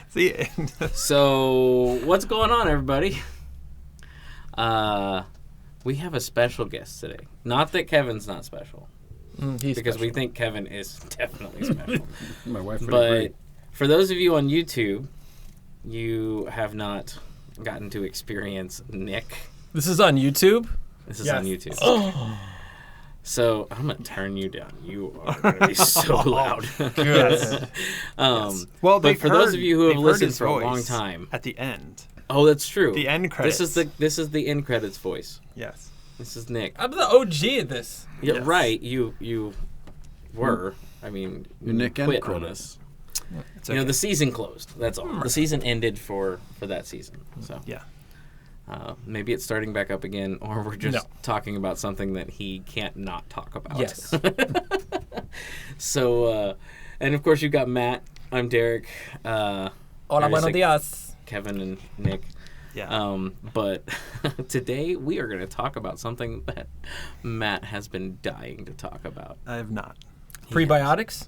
See. So, what's going on, everybody? We have a special guest today. Not that Kevin's not special. He's because special. we think Kevin is definitely special. My wife would But agree. for those of you on YouTube, you have not gotten to experience Nick. This is on YouTube? This is Yes. on YouTube. Oh. So I'm going to turn you down. You are going to be so loud. Yes. Well, but for those of you who have listened for a long voice time. at the end. Oh, that's true. The end credits. This is the end credits voice. Yes. This is Nick. I'm the OG of this. Yeah, Yes. right. You were. I mean, You're Nick you and quit on credits. us. It's You know, the season closed. That's all. The season ended for that season. So Yeah. maybe it's starting back up again, or we're just No. talking about something that he can't not talk about. Yes. So, and of course you've got Matt. I'm Derek. Hola, There's buenos a- dias. Kevin and Nick. Yeah. But today we are going to talk about something that Matt has been dying to talk about. I have not. Prebiotics?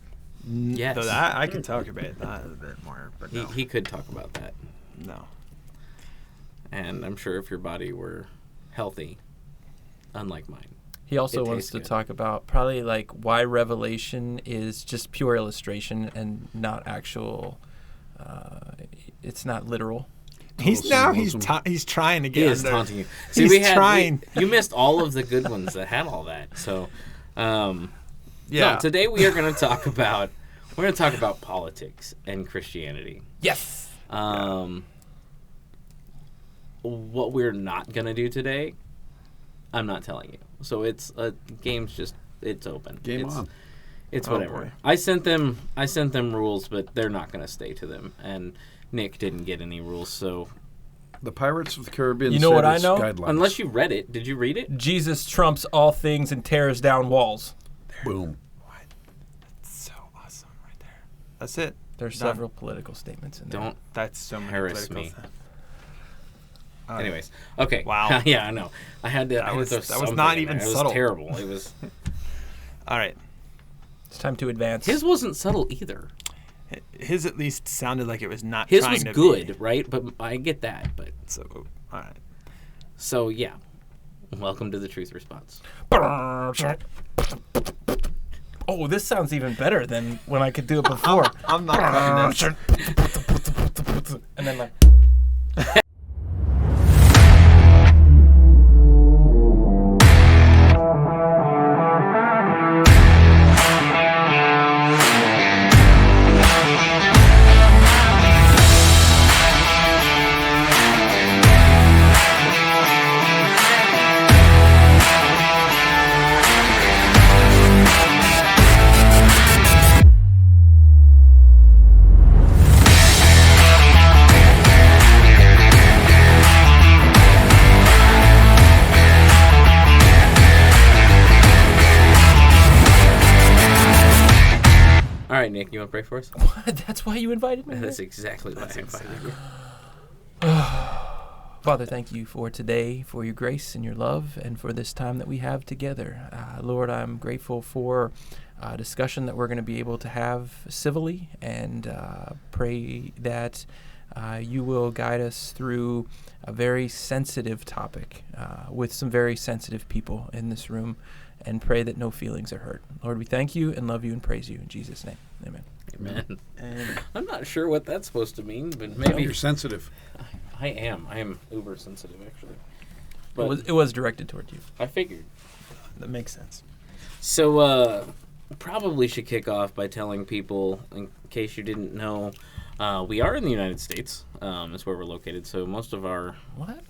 Yes. So that, I can talk about that a bit more, but no. He could talk about that. No. And I'm sure if your body were healthy, unlike mine. He also It wants tastes to good. talk about probably like why Revelation is just pure illustration and not actual. It's not literal. He's symbolism. he's trying to He get is under. taunting you. He's trying. You missed all of the good ones that had all that. So, Yeah. no, today we are going to talk about politics and Christianity. Yes. What we're not going to do today, I'm not telling you. So it's game's just it's open. Game it's, on. It's Oh, whatever. boy. I sent them rules, but they're not going to stay to them. And Nick didn't get any rules, so The Pirates of the Caribbean. You know what I service know? Guidelines. unless you read it, did you read it? Jesus trumps all things and tears down walls. Boom. So awesome right there. That's it. There's Done. several political statements in there. Don't. That's so many Harass political me. things. Anyways, okay. Wow. Yeah, I know. I had to. That I had to was- throw that was something not in even there. It subtle. was terrible. It was. All right. It's time to advance. His wasn't subtle either. His at least sounded like it was not His trying was to good, be. right? But I get that. But So, all right. so yeah. Welcome to the truth response. Oh, this sounds even better than when I could do it before. I'm not cutting this. And then like. All right, Nick, you want to pray for us? That's why you invited me. That's exactly why I invited you. Father, thank you for today, for your grace and your love, and for this time that we have together. Lord, I'm grateful for a discussion that we're going to be able to have civilly, and pray that you will guide us through a very sensitive topic with some very sensitive people in this room, and pray that no feelings are hurt. Lord, we thank you and love you and praise you in Jesus' name. Amen. Amen. And I'm not sure what that's supposed to mean, but Maybe maybe you're sensitive. I am. I am uber sensitive, actually. It But was directed toward you. I figured. that makes sense. So, probably should kick off by telling people, in case you didn't know, we are in the United States. That's where we're located. So most of our, What?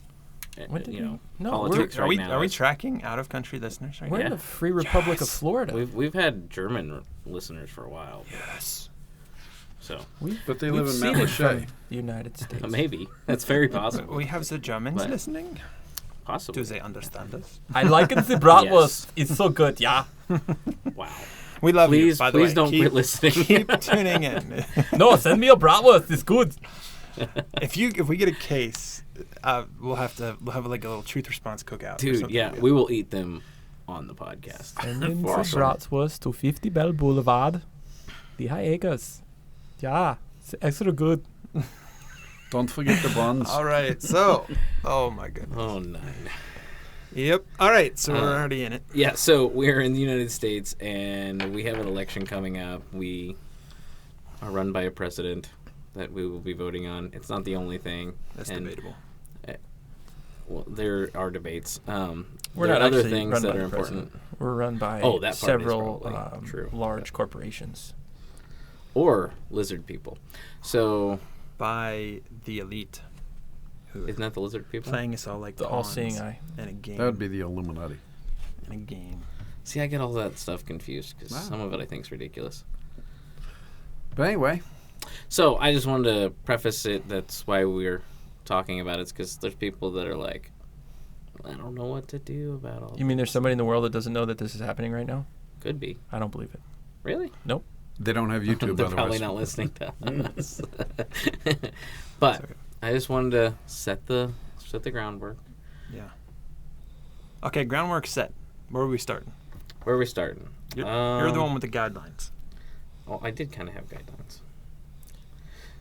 What did you know, we- no, politics Are right we now. are we is- tracking out of country listeners right We're now? in the Free Republic of Florida. we've had German listeners for a while. Yes. So But they We've live in seen Mount it from Lachey. the United States. maybe that's very possible. We have the Germans But- listening. Possibly. Do they understand us? I like the bratwurst. It's so good, yeah. Wow. We love you. Please, By the way, please don't quit listening. Keep tuning in. No, send me a bratwurst. It's good. If we get a case, we'll have like a little truth response cookout. or Dude, something. yeah, we will eat them on the podcast. And then For the awesome. bratwurst to 50 Bell Boulevard. Die Acres. Ja, it's extra good. Don't forget the buns. All right. So, oh my goodness. Oh, 9. Yep. All right. So we're already in it. Yeah, so we're in the United States, and we have an election coming up. We are run by a president that we will be voting on. It's not the only thing. That's and, debatable. Well, there are debates. We're there not are other actually things run that by are the important. president. We're run by That part is several probably true. large corporations. Or lizard people. So, By the elite. Who are isn't that the lizard people? playing us all like The pawns all-seeing eye. in a game. That would be the Illuminati. in a game. See, I get all that stuff confused because Wow. some of it I think is ridiculous. But anyway, So I just wanted to preface it. That's why we're talking about it, because there's people that are like, I don't know what to do about all You mean there's this." somebody in the world that doesn't know that this is happening right now? Could be. I don't believe it. Really? they don't have YouTube, They're otherwise. probably not listening to us. But I just wanted to set the groundwork. Yeah. Okay, groundwork set. Where are we starting? Where are we starting? You're the one with the guidelines. Oh, I did kind of have guidelines.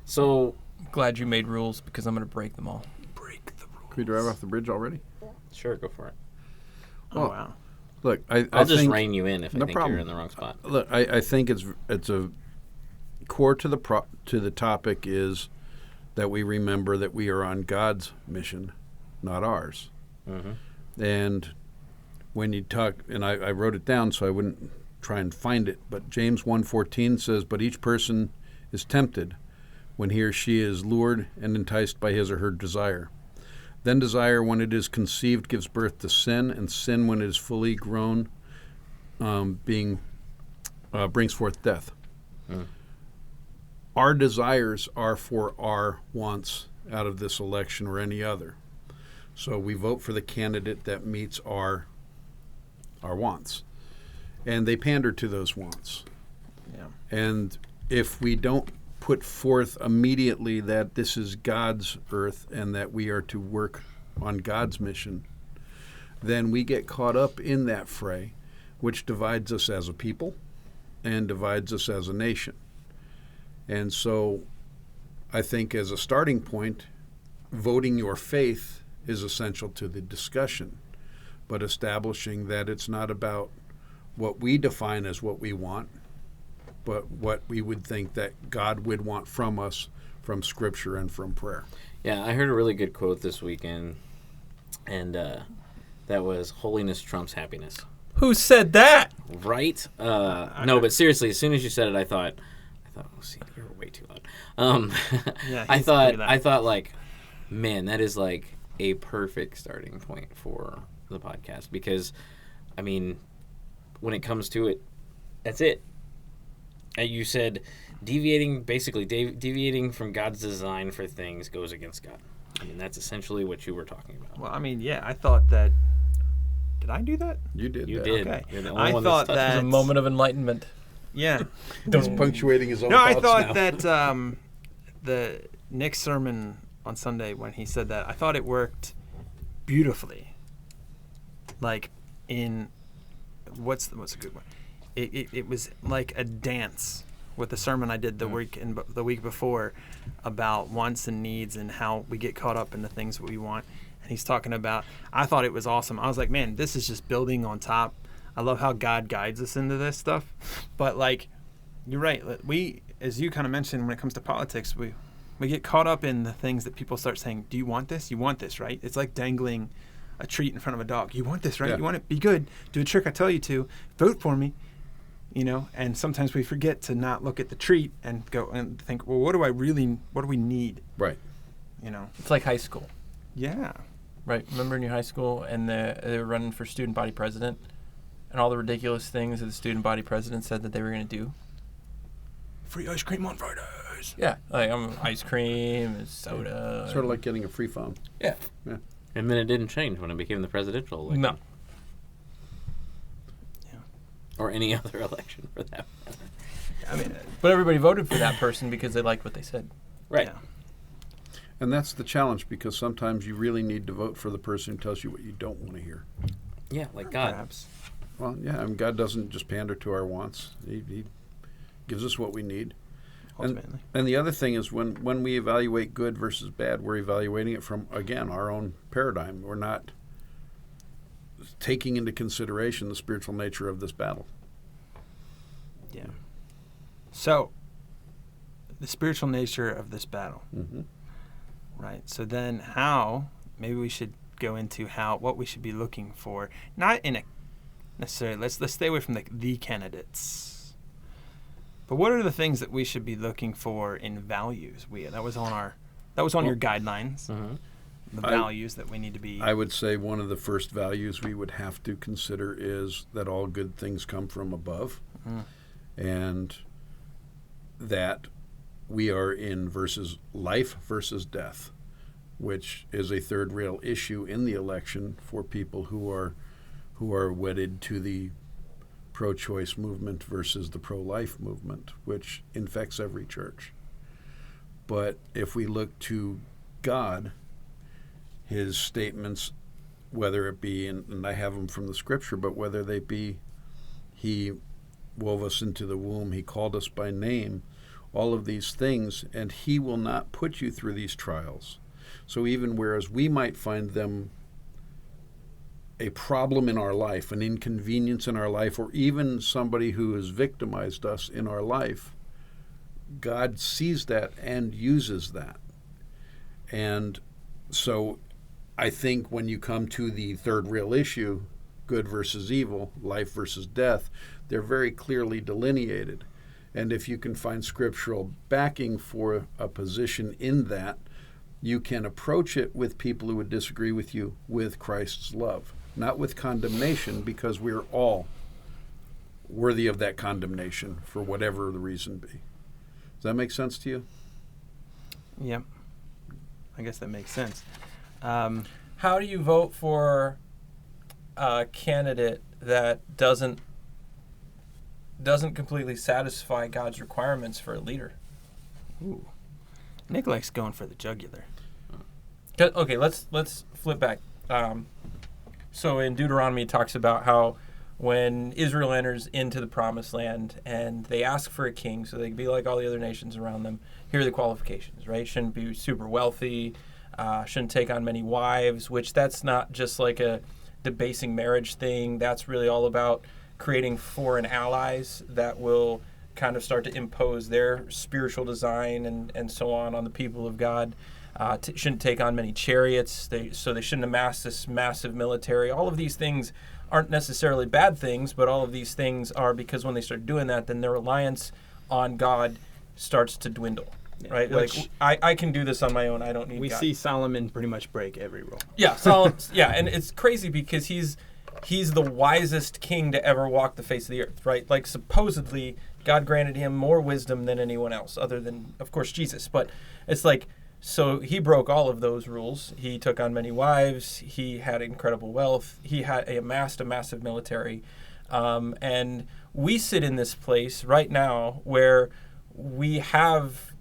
So, Glad you made rules because I'm going to break them all. Break the rules. Can we drive off the bridge already? sure, go for it. Oh, Well, wow. Look, I'll I just think, rein you in if I no think problem. you're in the wrong spot. Look, I think it's a core to the topic is that we remember that we are on God's mission, not ours. Mm-hmm. And when you talk, and I wrote it down so I wouldn't try and find it, but James 1:14 says, "But each person is tempted when he or she is lured and enticed by his or her desire. Then desire, when it is conceived, gives birth to sin, and sin, when it is fully grown, brings forth death." Mm. Our desires are for our wants out of this election or any other. So we vote for the candidate that meets our wants. And they pander to those wants. Yeah. And if we don't put forth immediately that this is God's earth and that we are to work on God's mission, then we get caught up in that fray, which divides us as a people and divides us as a nation. And so I think as a starting point, voting your faith is essential to the discussion, but establishing that it's not about what we define as what we want, but what we would think that God would want from us from Scripture and from prayer. Yeah, I heard a really good quote this weekend, and that was, "Holiness trumps happiness." Who said that? Right? No, but seriously, as soon as you said it, I thought, oh, see, you're way too loud. Yeah, I he's pretty loud. thought, like, man, that is like a perfect starting point for the podcast, because, I mean, when it comes to it, that's it. You said deviating from God's design for things goes against God. I mean, that's essentially what you were talking about. Well, I mean, yeah, I thought that. Did I do that? You did You that. did. Okay. You're the only I one thought that's touched It was that. a moment of enlightenment. Yeah. He's punctuating his own No, I thoughts thought now. that the Nick's sermon on Sunday when he said that, I thought it worked beautifully. Like in what's a good one? It was like a dance with the sermon I did the week before about wants and needs and how we get caught up in the things that we want. And he's talking about. I thought it was awesome. I was like, man, this is just building on top. I love how God guides us into this stuff. But like, you're right. We, as you kind of mentioned, when it comes to politics, we get caught up in the things that people start saying. Do you want this? You want this, right? It's like dangling a treat in front of a dog. You want this, right? Yeah. You want it? Be good. Do a trick I tell you to. Vote for me. You know, and sometimes we forget to not look at the treat and go and think, well, what do we need? Right. You know? It's like high school, Yeah. right? Remember in your high school and they were running for student body president and all the ridiculous things that the student body president said that they were going to do? Free ice cream on Fridays. Yeah, like ice cream and soda. Sort of like getting a free phone. Yeah. And then it didn't change when it became the presidential election. No. Or any other election, for that matter. I mean, But everybody voted for that person because they liked what they said. Right. Yeah. And that's the challenge, because sometimes you really need to vote for the person who tells you what you don't want to hear. Yeah, like God. Perhaps. Well, yeah, I mean, God doesn't just pander to our wants. He gives us what we need. ultimately. And the other thing is when we evaluate good versus bad, we're evaluating it from, again, our own paradigm. We're not taking into consideration the spiritual nature of this battle. Yeah. So, the spiritual nature of this battle. Mm-hmm. Right. So then maybe we should go into what we should be looking for. Not in a necessarily, let's stay away from the candidates. But what are the things that we should be looking for in values? That was on your guidelines. Mm-hmm. The values that we need to be. I would say one of the first values we would have to consider is that all good things come from above, and that we are in life versus death, which is a third rail issue in the election for people who are wedded to the pro-choice movement versus the pro-life movement, which infects every church. But if we look to God, his statements, whether it be, and I have them from the scripture, but whether they be, he wove us into the womb, he called us by name, all of these things, and he will not put you through these trials. So even whereas we might find them a problem in our life, an inconvenience in our life, or even somebody who has victimized us in our life, God sees that and uses that. And so I think when you come to the third real issue, good versus evil, life versus death, they're very clearly delineated. And if you can find scriptural backing for a position in that, you can approach it with people who would disagree with you with Christ's love, not with condemnation, because we're all worthy of that condemnation for whatever the reason be. Does that make sense to you? Yep. I guess that makes sense. How do you vote for a candidate that doesn't completely satisfy God's requirements for a leader? Ooh. Nick likes going for the jugular. Okay, let's flip back. So in Deuteronomy, it talks about how when Israel enters into the promised land and they ask for a king so they can be like all the other nations around them, here are the qualifications, right? Shouldn't be super wealthy, shouldn't take on many wives, which that's not just like a debasing marriage thing. That's really all about creating foreign allies that will kind of start to impose their spiritual design and so on the people of God. Shouldn't take on many chariots, so they shouldn't amass this massive military. All of these things aren't necessarily bad things, but all of these things are because when they start doing that, then their reliance on God starts to dwindle, right? Which, like, I can do this on my own. I don't need we God. see Solomon pretty much break every rule. Yeah, Solomon. Yeah, and it's crazy because he's the wisest king to ever walk the face of the earth, right? Like, supposedly, God granted him more wisdom than anyone else, other than, of course, Jesus. But it's like, so he broke all of those rules. He took on many wives. He had incredible wealth. He had amassed a massive military. And we sit in this place right now where we have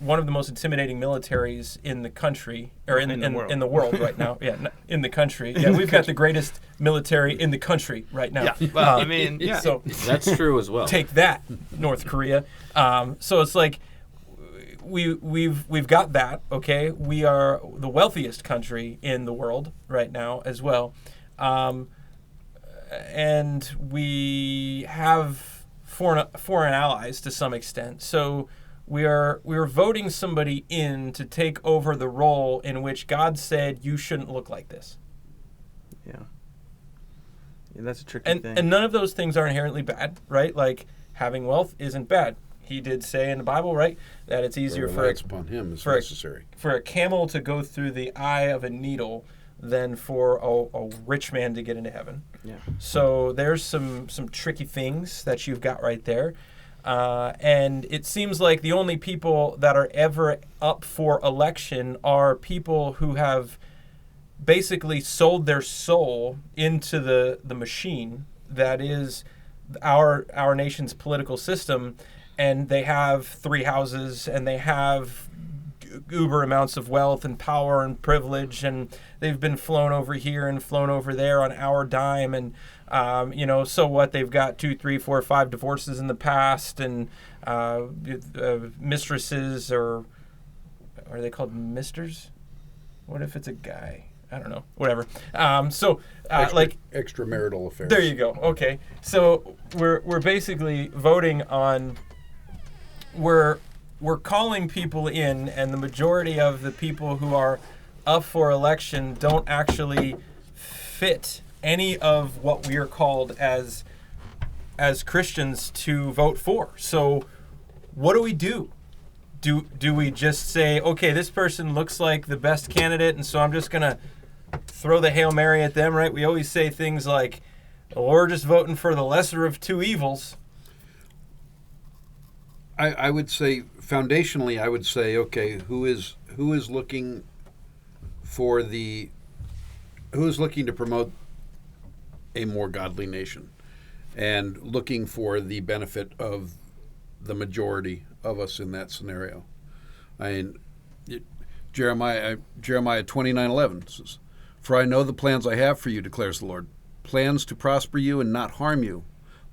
one of the most intimidating militaries in the country, or in the world right now. Yeah, in the country. Yeah, we've got the greatest military in the country right now. Yeah, well, I mean, yeah. So That's true as well. take that, North Korea. So it's like we've got that. Okay, we are the wealthiest country in the world right now as well, and we have foreign allies to some extent. So we are voting somebody in to take over the role in which God said you shouldn't look like this. Yeah, that's a tricky thing. And none of those things are inherently bad, right? Like, having wealth isn't bad. He did say in the Bible, right, that it's easier upon him is necessary. For a camel to go through the eye of a needle than for a rich man to get into heaven. Yeah. So there's some tricky things that you've got right there. And it seems like the only people that are ever up for election are people who have basically sold their soul into the machine that is our nation's political system, and they have 3 houses and they have uber amounts of wealth and power and privilege, and they've been flown over here and flown over there on our dime, and so what? They've got 2, 3, 4, 5 divorces in the past, and mistresses, or are they called misters? What if it's a guy? I don't know. Whatever. Extramarital affairs. There you go. Okay. So we're basically voting on. We're calling people in, and the majority of the people who are up for election don't actually fit any of what we are called as Christians to vote for. So what do we do? Do we just say, okay, this person looks like the best candidate, and so I'm just going to throw the Hail Mary at them, right? We always say things like, well, we're just voting for the lesser of two evils. I would say, foundationally, okay, who is looking to promote a more godly nation and looking for the benefit of the majority of us in that scenario? I mean, Jeremiah 29:11 says, "For I know the plans I have for you, declares the Lord, plans to prosper you and not harm you,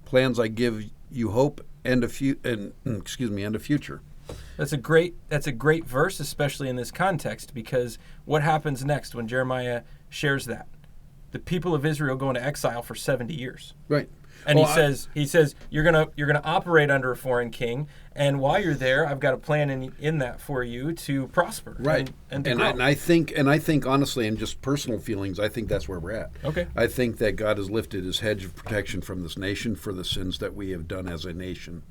plans I give you hope and a future." That's a great verse, especially in this context, because what happens next when Jeremiah shares that? The people of Israel go into exile for 70 years. Right. And he says you're gonna operate under a foreign king, and while you're there, I've got a plan in that for you to prosper. Right. And to grow. I think honestly, in just personal feelings, I think that's where we're at. Okay. I think that God has lifted his hedge of protection from this nation for the sins that we have done as a nation.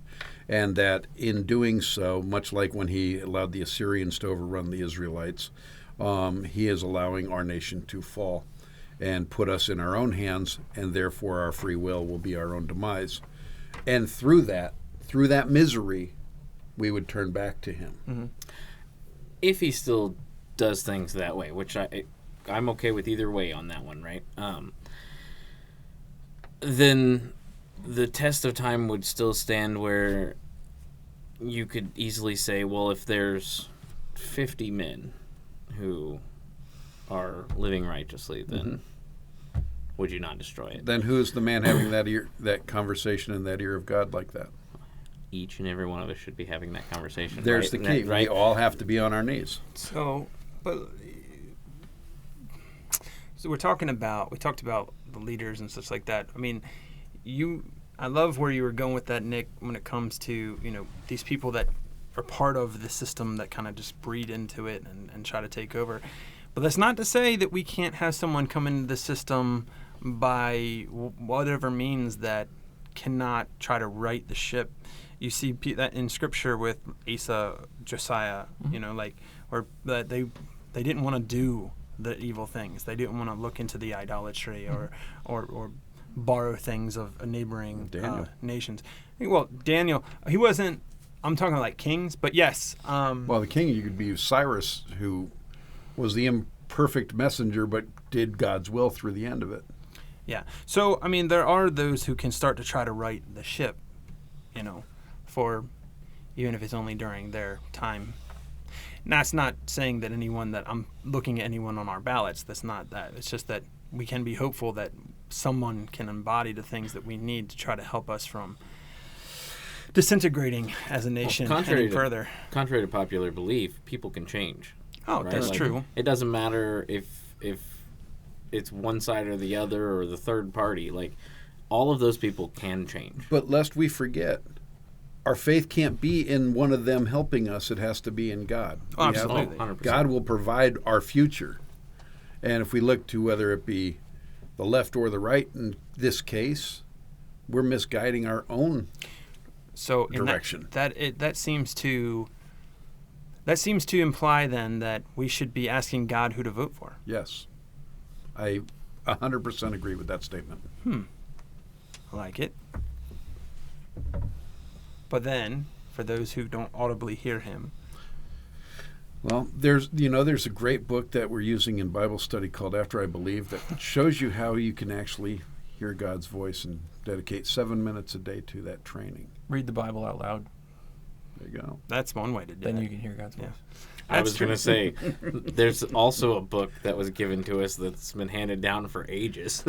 And that in doing so, much like when he allowed the Assyrians to overrun the Israelites, he is allowing our nation to fall and put us in our own hands, and therefore our free will be our own demise. And through that misery, we would turn back to him. Mm-hmm. If he still does things that way, which I'm okay with either way on that one, right? Then the test of time would still stand where you could easily say, well, if there's 50 men who are living righteously, then would you not destroy it? Then who's the man having that conversation in that ear of God like that? Each and every one of us should be having that conversation. There's right? the key. Right? We all have to be on our knees. So we talked about the leaders and such like that. I mean, I love where you were going with that, Nick, when it comes to, these people that are part of the system that kind of just breed into it and try to take over. But that's not to say that we can't have someone come into the system by whatever means that cannot try to right the ship. You see that in Scripture with Asa, Josiah, or that they didn't want to do the evil things. They didn't want to look into the idolatry or borrow things of neighboring nations. Well, Daniel, he wasn't. I'm talking like kings, but yes. Well, the king, you could be Cyrus, who was the imperfect messenger, but did God's will through the end of it. Yeah. So, I mean, there are those who can start to try to right the ship, for even if it's only during their time. And that's not saying that I'm looking at anyone on our ballots. That's not that. It's just that we can be hopeful that someone can embody the things that we need to try to help us from disintegrating as a nation any further. Contrary to popular belief, people can change. Oh, right? that's true. It doesn't matter if it's one side or the other or the third party. Like, all of those people can change. But lest we forget, our faith can't be in one of them helping us. It has to be in God. Oh, absolutely. 100%. God will provide our future. And if we look to whether it be the left or the right in this case, we're misguiding our own direction. That seems to imply then that we should be asking God who to vote for. Yes. I 100% agree with that statement. I like it. But then, for those who don't audibly hear him, well, there's a great book that we're using in Bible study called After I Believe that shows you how you can actually hear God's voice and dedicate 7 minutes a day to that training. Read the Bible out loud. There you go. That's one way to do it. Then you can hear God's voice. I was going to say, there's also a book that was given to us that's been handed down for ages.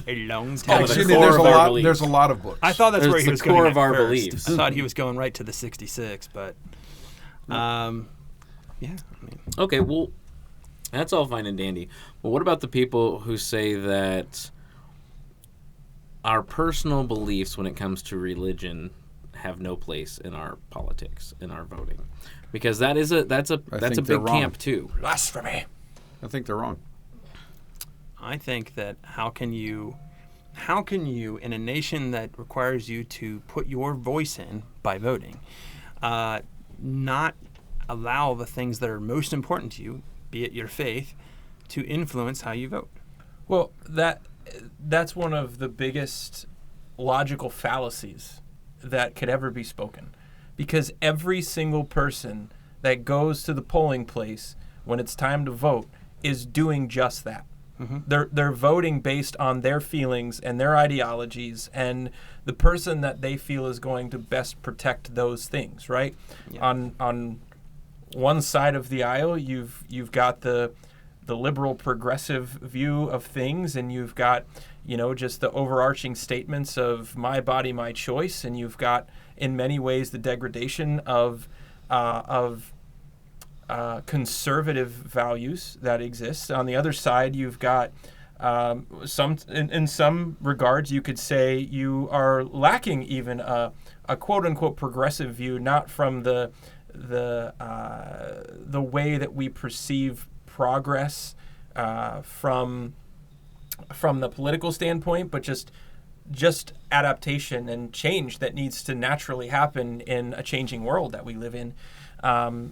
A long time. the Actually, core there's of a our lot. beliefs. There's a lot of books. I thought that's There's where he the was core going of our first. beliefs. I thought he was going right to the 66, but yeah. I mean, Okay, well, that's all fine and dandy. But what about the people who say that our personal beliefs when it comes to religion have no place in our politics, in our voting? Because that's a think big they're wrong. camp too. Blasphemy. I think they're wrong. I think that how can you in a nation that requires you to put your voice in by voting, not allow the things that are most important to you, be it your faith, to influence how you vote? Well, that's one of the biggest logical fallacies that could ever be spoken, because every single person that goes to the polling place when it's time to vote is doing just that. Mm-hmm. They're voting based on their feelings and their ideologies and the person that they feel is going to best protect those things, right? Yeah. On one side of the aisle, you've got the liberal progressive view of things, and you've got, just the overarching statements of my body, my choice, and you've got in many ways the degradation of conservative values that exist. On the other side, you've got in some regards, you could say you are lacking even a quote unquote progressive view, not from the way that we perceive progress from the political standpoint, but just adaptation and change that needs to naturally happen in a changing world that we live in.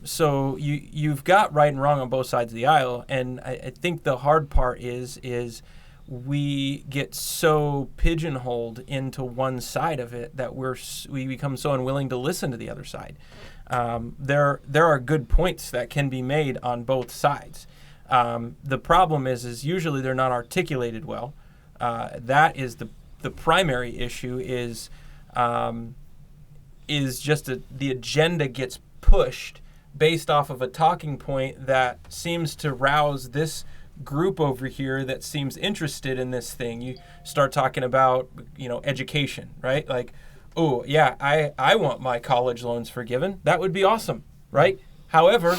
So you've got right and wrong on both sides of the aisle, and I think the hard part is we get so pigeonholed into one side of it that we become so unwilling to listen to the other side. There are good points that can be made on both sides. The problem is usually they're not articulated well. That is the primary issue is just the agenda gets pushed based off of a talking point that seems to rouse this group over here that seems interested in this thing. You start talking about, education, right? Like, oh, yeah, I want my college loans forgiven. That would be awesome, right? However,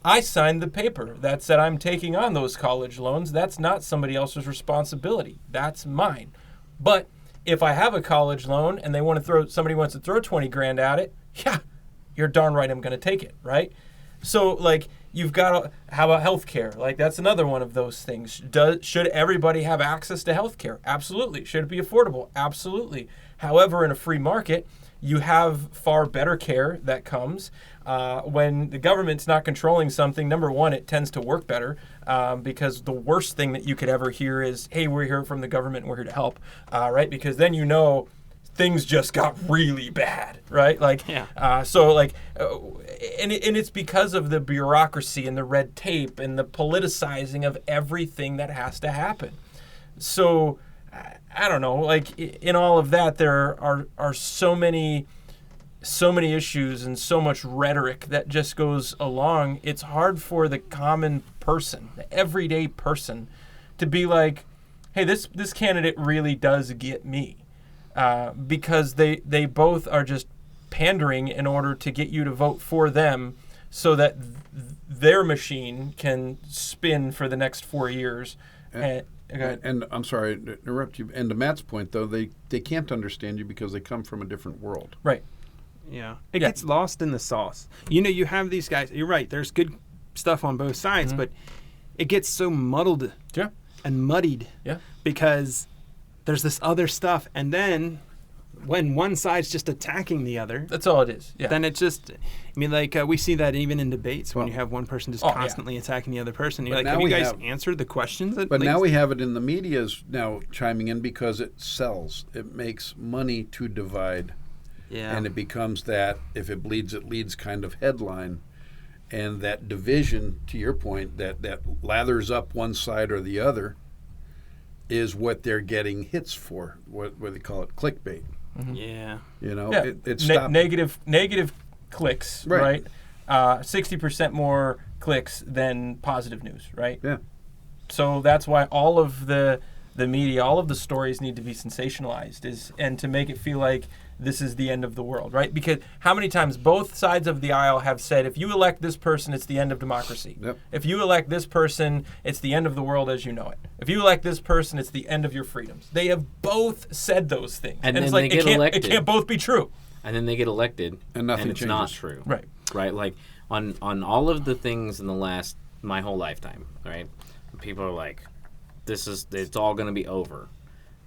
I signed the paper that said I'm taking on those college loans. That's not somebody else's responsibility. That's mine. But if I have a college loan and somebody wants to throw 20 grand at it, yeah, you're darn right I'm going to take it, right? So, you've got how about healthcare? That's another one of those things. Should everybody have access to healthcare? Absolutely. Should it be affordable? Absolutely. However, in a free market, you have far better care that comes. When the government's not controlling something, number one, it tends to work better because the worst thing that you could ever hear is, hey, we're here from the government and we're here to help, right? Because then things just got really bad, right? And it's because of the bureaucracy and the red tape and the politicizing of everything that has to happen. So I don't know, in all of that, there are so many issues and so much rhetoric that just goes along. It's hard for the common person, the everyday person, to be like, hey, this candidate really does get me. Because they both are just pandering in order to get you to vote for them so that their machine can spin for the next 4 years. And I'm sorry to interrupt you. And to Matt's point, though, they can't understand you because they come from a different world. Right. Yeah. It gets lost in the sauce. You have these guys. You're right. There's good stuff on both sides, mm-hmm. but it gets so muddled and muddied because there's this other stuff, and then when one side's just attacking the other, that's all it is. Yeah. Then it's just, we see that even in debates when you have one person just constantly attacking the other person. You're have you guys answered the questions? But now we have it in the media's now chiming in because it sells. It makes money to divide. Yeah. And it becomes that if it bleeds, it leads kind of headline. And that division, to your point, that lathers up one side or the other is what they're getting hits for, what they call it, clickbait. Mm-hmm. Yeah. It's negative clicks, right? 60% more clicks than positive news, right? Yeah. So that's why all of the media, all of the stories need to be sensationalized, and to make it feel like this is the end of the world, right? Because how many times both sides of the aisle have said, if you elect this person, it's the end of democracy. Yep. If you elect this person, it's the end of the world as you know it. If you elect this person, it's the end of your freedoms. They have both said those things. And it's then like they get elected. It can't both be true. And then they get elected, And nothing it's not changes. true. Right. Right? Like, on all of the things in my whole lifetime, right? People are like, it's all going to be over.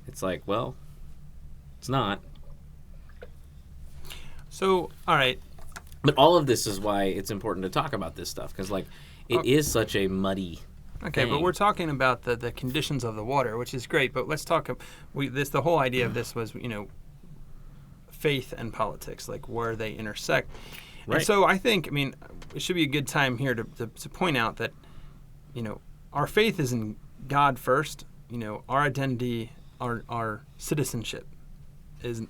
It's like, well, it's not. So, all right. But all of this is why it's important to talk about this stuff, because, like, it is such a muddy Okay, thing. but we're talking about the conditions of the water, which is great. But let's talk. The whole idea of this was, faith and politics, like where they intersect. Right. And so I think, it should be a good time here to point out that, our faith is in God first. Our identity, our citizenship is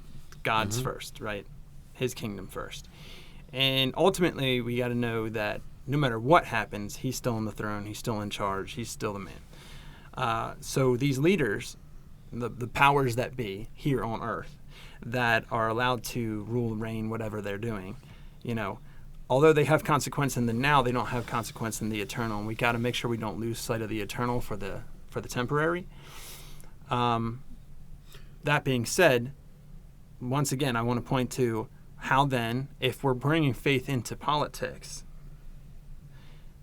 God's first, right? His kingdom first. And ultimately, we got to know that no matter what happens, he's still on the throne. He's still in charge. He's still the man. So these leaders, the powers that be here on earth, that are allowed to rule and reign whatever they're doing, although they have consequence in the now, they don't have consequence in the eternal. And we got to make sure we don't lose sight of the eternal for the temporary. That being said, once again, I want to point to how then, if we're bringing faith into politics,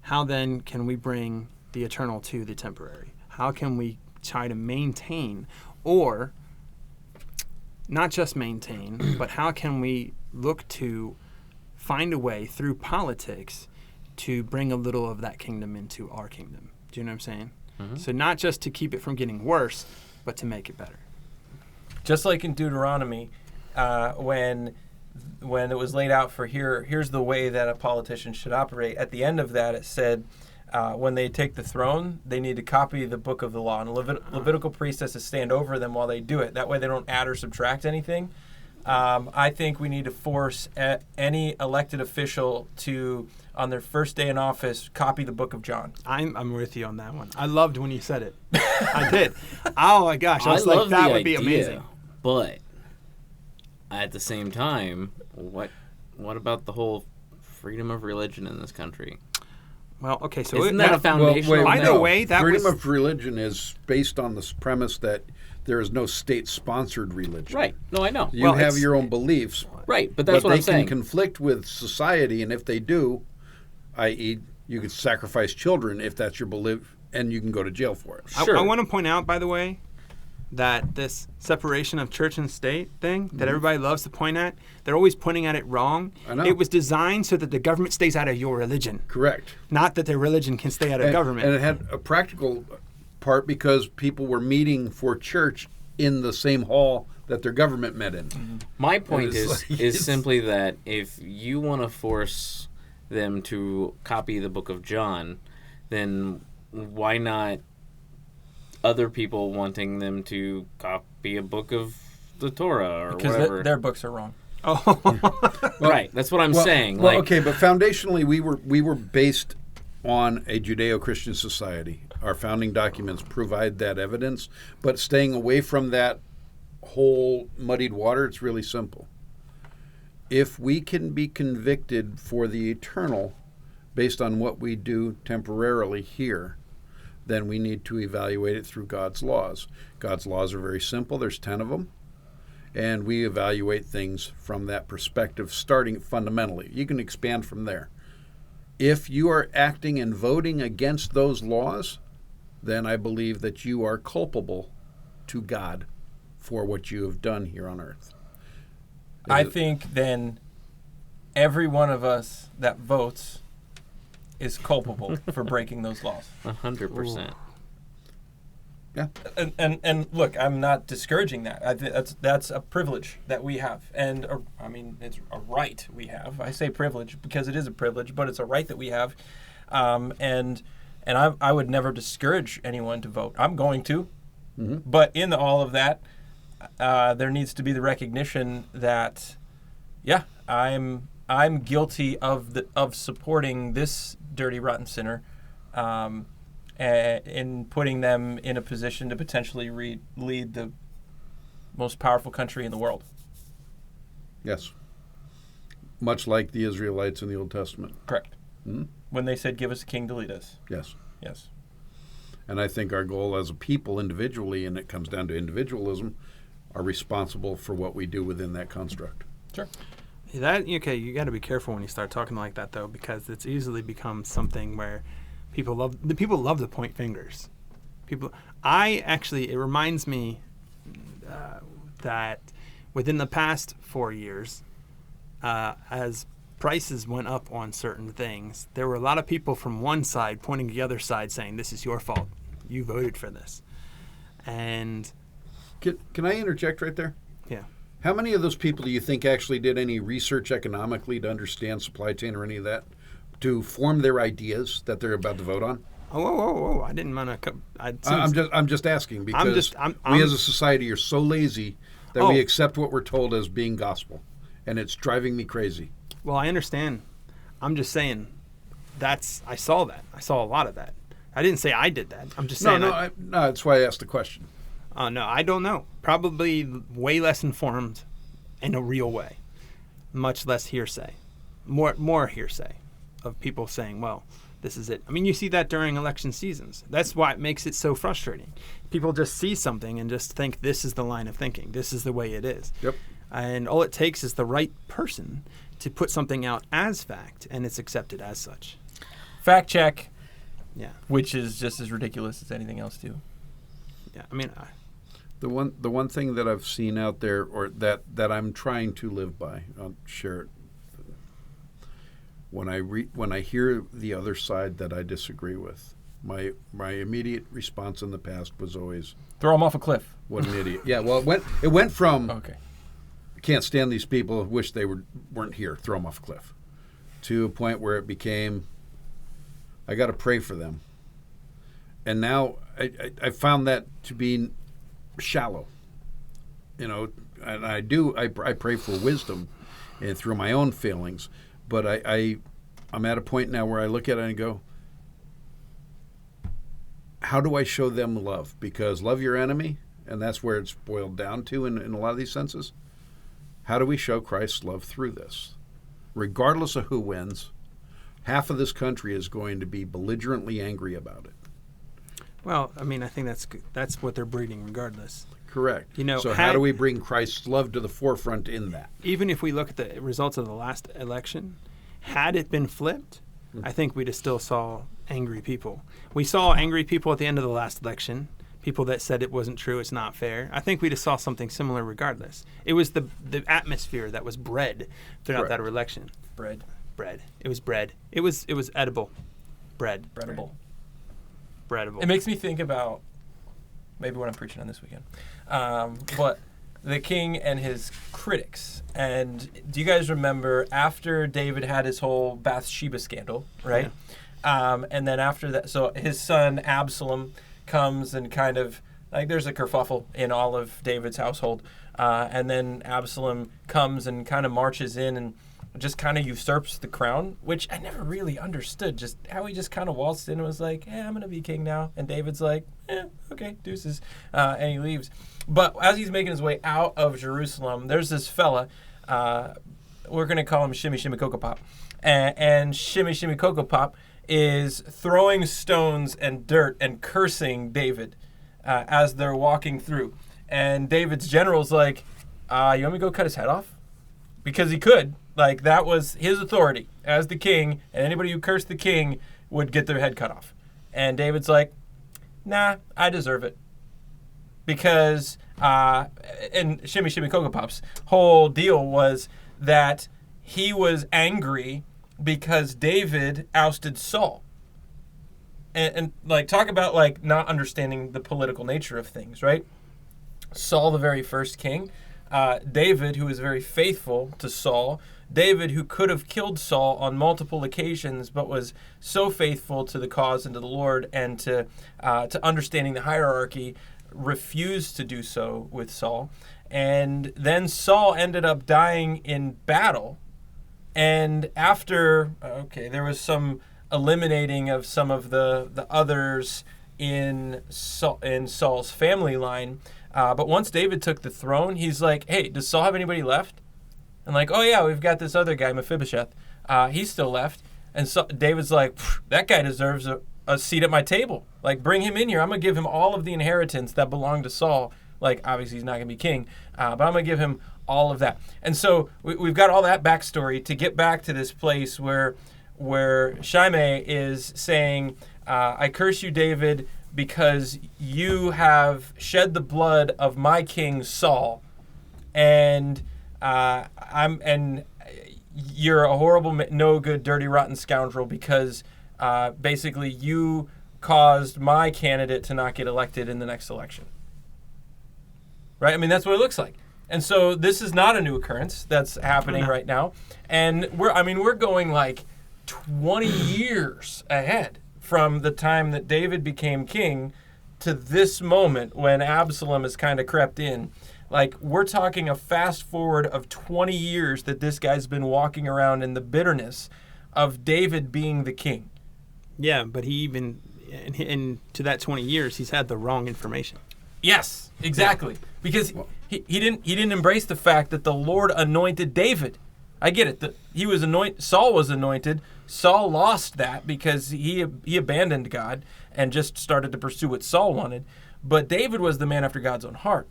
how then can we bring the eternal to the temporary? How can we try to maintain, or not just maintain, but how can we look to find a way through politics to bring a little of that kingdom into our kingdom? Do you know what I'm saying? Mm-hmm. So not just to keep it from getting worse, but to make it better. Just like in Deuteronomy, when it was laid out for here's the way that a politician should operate. At the end of that, it said when they take the throne, they need to copy the book of the law, and a Levitical priest has to stand over them while they do it. That way, they don't add or subtract anything. I think we need to force any elected official to, on their first day in office, copy the book of John. I'm with you on that one. I loved when you said it. I did. Oh my gosh! I was love like, that the would be idea, amazing. But at the same time, what about the whole freedom of religion in this country? Well, okay, so Isn't that a foundational By thing? the way, that freedom was of religion is based on the premise that there is no state-sponsored religion. Right. No, I know. You Well, have it's- your own beliefs, Right, but that's but what they I'm saying. can conflict with society, and if they do, i.e., you could sacrifice children if that's your belief, and you can go to jail for it. Sure. I want to point out, by the way, that this separation of church and state thing that everybody loves to point at, they're always pointing at it wrong. I know. It was designed so that the government stays out of your religion, Correct. not that their religion can stay out of government. And it had a practical part because people were meeting for church in the same hall that their government met in. My point It's is like- is simply that if you want to force them to copy the book of John, then why not other people wanting them to copy a book of the Torah or Because whatever? their books are wrong. Right, that's what I'm saying. Well, Like, okay, but foundationally, we were based on a Judeo-Christian society. Our founding documents provide that evidence, but staying away from that whole muddied water, it's really simple. If we can be convicted for the eternal based on what we do temporarily here, then we need to evaluate it through God's laws. God's laws are very simple. There's 10 of them. And we evaluate things from that perspective, starting fundamentally. You can expand from there. If you are acting and voting against those laws, then I believe that you are culpable to God for what you have done here on earth. I think then every one of us that votes is culpable for breaking those laws. 100%. Yeah. And look, I'm not discouraging that. That's a privilege that we have, and it's a right we have. I say privilege because it is a privilege, but it's a right that we have. And I would never discourage anyone to vote. I'm going to, but in all of that, there needs to be the recognition that, yeah, I'm I'm guilty of supporting this dirty, rotten sinner, in putting them in a position to potentially lead the most powerful country in the world. Yes. Much like the Israelites in the Old Testament. Correct. Mm-hmm. When they said, "Give us a king to lead us." Yes. Yes. And I think our goal as a people individually, and it comes down to individualism, are responsible for what we do within that construct. Sure. You got to be careful when you start talking like that, though, because it's easily become something where people love to point fingers. It reminds me that within the past 4 years, as prices went up on certain things, there were a lot of people from one side pointing to the other side saying, "This is your fault. You voted for this." And can I interject right there? yeah. How many of those people do you think actually did any research economically to understand supply chain or any of that to form their ideas that they're about to vote on? Oh! I didn't want to. I'm just asking because we as a society are so lazy that we accept what we're told as being gospel, and it's driving me crazy. Well, I understand. I'm just saying I saw that. I saw a lot of that. I didn't say I did that. I'm just saying. No, that's why I asked the question. No, I don't know. Probably way less informed in a real way. Much less hearsay. More hearsay of people saying, well, this is it. I mean, you see that during election seasons. That's why it makes it so frustrating. People just see something and just think this is the line of thinking. This is the way it is. Yep. And all it takes is the right person to put something out as fact, and it's accepted as such. Fact check. Yeah. Which is just as ridiculous as anything else, too. Yeah. I mean, The one thing that I've seen out there, or that I'm trying to live by, I'll share it. When I hear the other side that I disagree with, my immediate response in the past was always throw him off a cliff. What an idiot! Yeah, well, it went from okay, can't stand these people, wish they weren't here, throw them off a cliff, to a point where it became I got to pray for them, and now I found that to be shallow, and I pray for wisdom and through my own failings, but I'm at a point now where I look at it and go, how do I show them love? Because love your enemy, and that's where it's boiled down to in a lot of these senses. How do we show Christ's love through this? Regardless of who wins, half of this country is going to be belligerently angry about it. well, I mean, I think that's what they're breeding regardless. Correct. So how do we bring Christ's love to the forefront in that? Even if we look at the results of the last election, had it been flipped, I think we'd have still saw angry people. We saw angry people at the end of the last election, people that said it wasn't true, it's not fair. I think we'd have saw something similar regardless. It was the atmosphere that was bred throughout that election. bread. It was bread. It was edible. Bread. Breadable. Breadable. It makes me think about maybe what I'm preaching on this weekend. But the king and his critics. And do you guys remember after David had his whole Bathsheba scandal, right? Yeah. And then after that, so his son Absalom comes and kind of, like, there's a kerfuffle in all of David's household. And then Absalom comes and kind of marches in and just kind of usurps the crown, which I never really understood, just how he just kind of waltzed in and was like, I'm going to be king now. And David's like, okay, deuces. And he leaves. But as he's making his way out of Jerusalem, there's this fella, we're going to call him Shimmy Shimmy Cocoa Pop. And Shimmy Shimmy Cocoa Pop is throwing stones and dirt and cursing David as they're walking through. And David's general's like, you want me to go cut his head off? Because he could. Like, that was his authority as the king, and anybody who cursed the king would get their head cut off. And David's like, nah, I deserve it. Because, and Shimmy Shimmy Cocoa Pop's whole deal was that he was angry because David ousted Saul. And like, talk about, like, not understanding the political nature of things, right? Saul, the very first king, David, who was very faithful to Saul, David, who could have killed Saul on multiple occasions, but was so faithful to the cause and to the Lord and to understanding the hierarchy, refused to do so with Saul. And then Saul ended up dying in battle And after, there was some eliminating of some of the others in Saul's family line. But once David took the throne, he's like, hey, does Saul have anybody left? And like, oh yeah, we've got this other guy, Mephibosheth. He's still left. And so David's like, that guy deserves a seat at my table. Like, bring him in here. I'm going to give him all of the inheritance that belonged to Saul. Like, obviously he's not going to be king, but I'm going to give him all of that. And so we've got all that backstory to get back to this place where Shimei is saying, I curse you, David, because you have shed the blood of my king Saul, and you're a horrible, no good, dirty, rotten scoundrel because basically you caused my candidate to not get elected in the next election. Right? I mean, that's what it looks like. And so this is not a new occurrence that's happening right now. And we're going like 20 years ahead from the time that David became king to this moment when Absalom has kind of crept in. Like, we're talking a fast forward of 20 years that this guy's been walking around in the bitterness of David being the king. Yeah, but he even, to that 20 years, he's had the wrong information. Yes, exactly. Because he didn't embrace the fact that the Lord anointed David. I get it. He was Saul was anointed. Saul lost that because he abandoned God and just started to pursue what Saul wanted. But David was the man after God's own heart.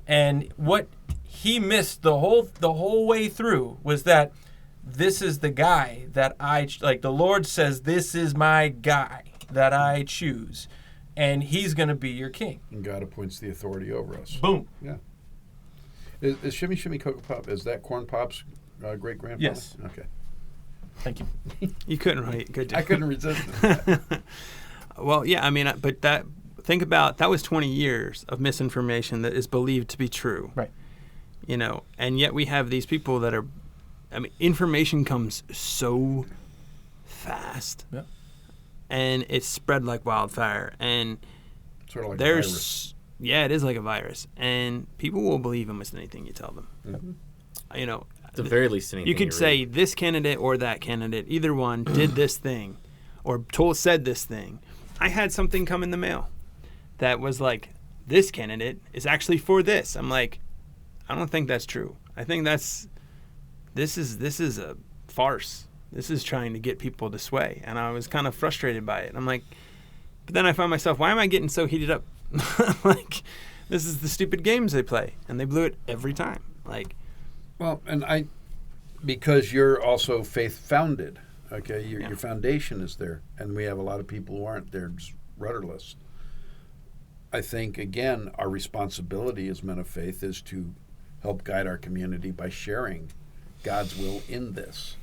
And what he missed the whole way through was that this is the guy that the Lord says, this is my guy that I choose, and he's going to be your king. And God appoints the authority over us. Boom. Yeah. Is Shimmy Shimmy Cocoa Pop, is that Corn Pop's great grandfather? Yes. Okay. Thank you. You couldn't write. Good job. I couldn't resist it. Well, yeah, I mean, but think about that was 20 years of misinformation that is believed to be true. Right. And yet we have these people that are, information comes so fast. Yeah. And it's spread like wildfire. And Sort of like a virus. Yeah, it is like a virus. And people will believe almost anything you tell them. Mm-hmm. At the very least, anything you could say this candidate or that candidate, either one did this thing or said this thing. I had something come in the mail that was like, this candidate is actually for this. I'm like, I don't think that's true. I think this is a farce. This is trying to get people to sway. And I was kind of frustrated by it. I'm like, but then I found myself, why am I getting so heated up? Like, this is the stupid games they play. And they blew it every time. Like, well, and because you're also faith-founded, okay? Your foundation is there. And we have a lot of people who aren't. They're just rudderless. I think, again, our responsibility as men of faith is to help guide our community by sharing God's will in this.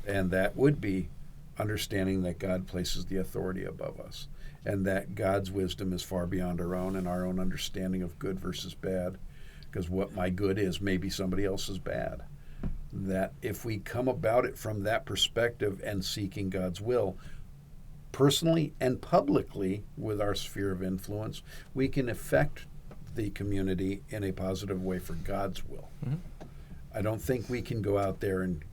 And that would be understanding that God places the authority above us and that God's wisdom is far beyond our own and our own understanding of good versus bad, because what my good is may be somebody else's bad. That if we come about it from that perspective and seeking God's will, personally and publicly with our sphere of influence, we can affect the community in a positive way for God's will. Mm-hmm. I don't think we can go out there and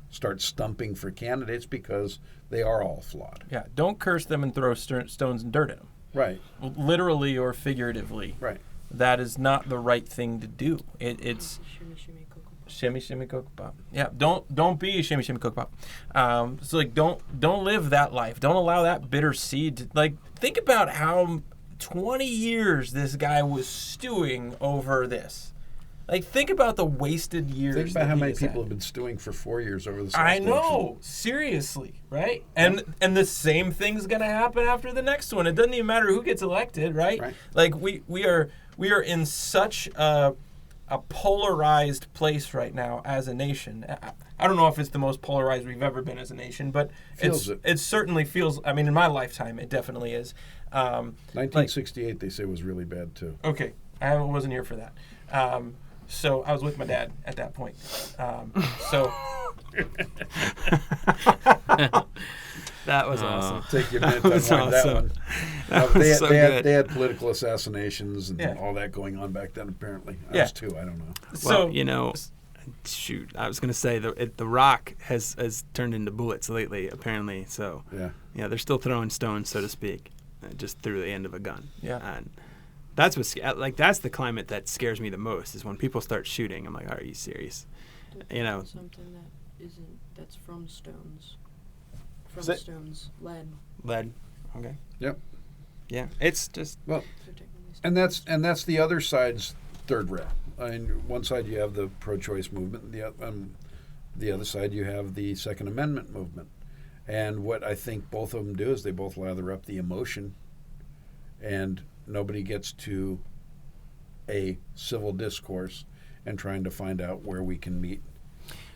start stumping for candidates because they are all flawed. Yeah, don't curse them and throw stones and dirt at them. Right. Literally or figuratively. Right. That is not the right thing to do. It's shimmy shimmy cocoa pop. Yeah, don't be shimmy shimmy cocoa pop. So like don't live that life. Don't allow that bitter seed to, like, think about how 20 years this guy was stewing over this. Like, think about the wasted years. Think about how many people have been stewing for 4 years over this. I know, seriously, right? And the same thing's gonna happen after the next one. It doesn't even matter who gets elected, right? Like we are in such a polarized place right now as a nation. I don't know if it's the most polarized we've ever been as a nation, but it certainly feels. I mean, in my lifetime, it definitely is. 1968, they say, was really bad too. Okay, I wasn't here for that. So I was with my dad at that point. That was awesome. Take your minute to unwind that one. They had political assassinations and all that going on back then, apparently. I was too, I don't know. Well, Shoot, I was going to say the rock has turned into bullets lately, apparently. So Yeah. they're still throwing stones, so to speak, just through the end of a gun. Yeah. And that's that's the climate that scares me the most is when people start shooting. I'm like, are you serious? You know, something that's from stones. From Is it- stones, lead. lead. Okay. Yep. Yeah, it's just Well, They're technically and that's the other side's third rail. I mean, one side you have the pro-choice movement, the other side you have the Second Amendment movement. And what I think both of them do is they both lather up the emotion, and nobody gets to a civil discourse and trying to find out where we can meet.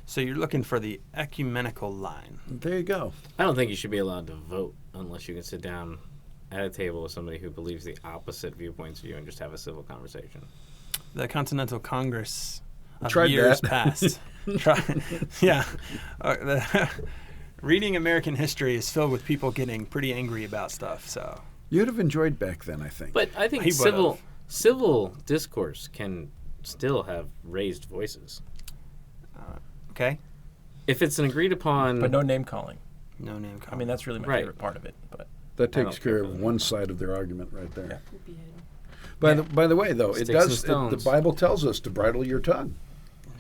so you're looking for the ecumenical line. There you go. I don't think you should be allowed to vote unless you can sit down at a table with somebody who believes the opposite viewpoints of you and just have a civil conversation. The Continental Congress of Tried years that. past. Yeah. Reading American history is filled with people getting pretty angry about stuff. So You'd have enjoyed back then, I think. But I think He would've. civil discourse can still have raised voices. okay, If it's an agreed upon... But no name calling. no name. I mean, that's really my Right. favorite part of it. But that I takes don't care care of for one that. side of their argument right there. Yeah. would be hidden. By the way, though, Sticks the and stones. Bible tells us to bridle your tongue.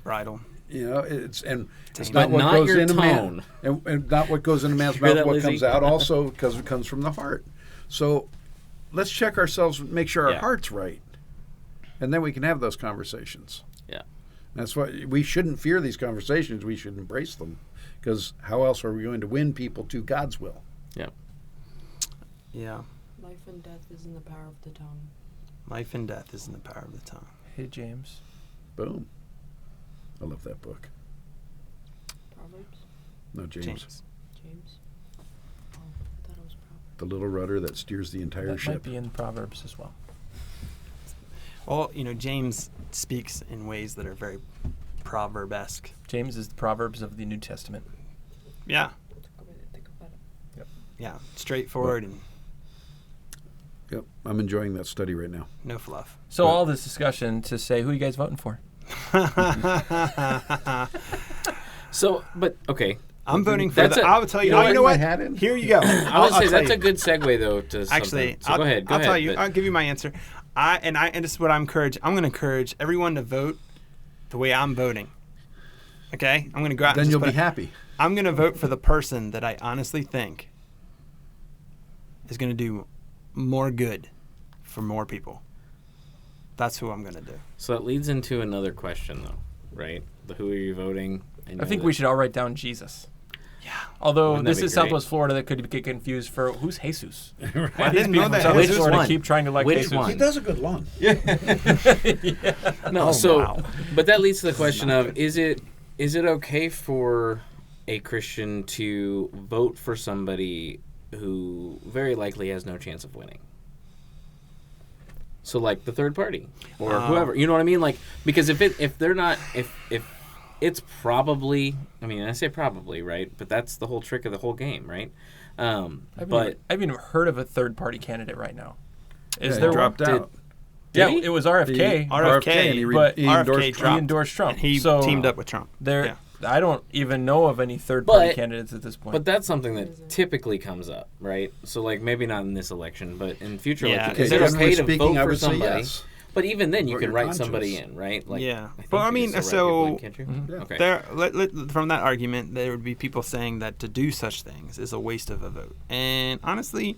Bridle. You know, it's But not what not goes your in a man, tone. and not what goes in a man's Hear mouth. that, What Lizzie? comes out also because it comes from the heart. So let's check ourselves, make sure our Yeah. heart's right, and then we can have those conversations. Yeah. That's why we shouldn't fear these conversations. We should embrace them, because how else are we going to win people to God's will? Yeah. Life and death is in the power of the tongue. Life and death is in the power of the tongue. hey, James. Boom. I love that book. Proverbs? No, James. James? Oh, I thought it was Proverbs. The little rudder that steers the entire That might ship. be in Proverbs as well. Well, James speaks in ways that are very proverb-esque. James is the Proverbs of the New Testament. Yeah. Think about it. Yeah. Straightforward and Yep, I'm enjoying that study right now. no fluff. So But- all this discussion to say, who are you guys voting for? So, but, okay. I'm voting for That's the. a- I'll tell you. You know You know what? what? My hat in? Here you go. I would say tell that's you. a good segue, though, to Actually, something. So go ahead. I'll tell you. but- I'll give you my answer. And this is what I'm going to encourage everyone to vote the way I'm voting. Okay, I'm going to go out. Then and you'll just be happy. I'm going to vote for the person that I honestly think is going to do more good for more people. That's who I'm going to do. So that leads into another question, though, right? The who are you voting? I think we should all write down Jesus. Yeah. Although Wouldn't that this be is great? Southwest Florida, that could get confused for who's Jesus. I These didn't know people that. from Which Southwest Florida one? keep trying to like Which Jesus. one? He does a good lawn. No, Oh, so, wow. but that leads to the question of is it okay for a Christian to vote for somebody who very likely has no chance of winning? So like the third party or whoever, you know what I mean? Like, because if it's probably, I mean, I say probably, right? But that's the whole trick of the whole game, right? I've even heard of a third-party candidate right now. Is Yeah, there he dropped one? out. Yeah, he? it was RFK. RFK, and he, but he RFK endorsed he dropped. endorsed Trump. And he so teamed up with Trump. There, Yeah. I don't even know of any third-party But- candidates at this point. But that's something that typically comes up, right? So like maybe not in this election, but in future, Yeah, like, Okay, is it generally okay to speaking, vote I for would say somebody? yes. But even then, you Vote can your write conscience. somebody in, right? Like, Yeah. I think But I you mean, can still so- write people in, can't you? Yeah. Okay. There, from that argument, there would be people saying that to do such things is a waste of a vote. And honestly,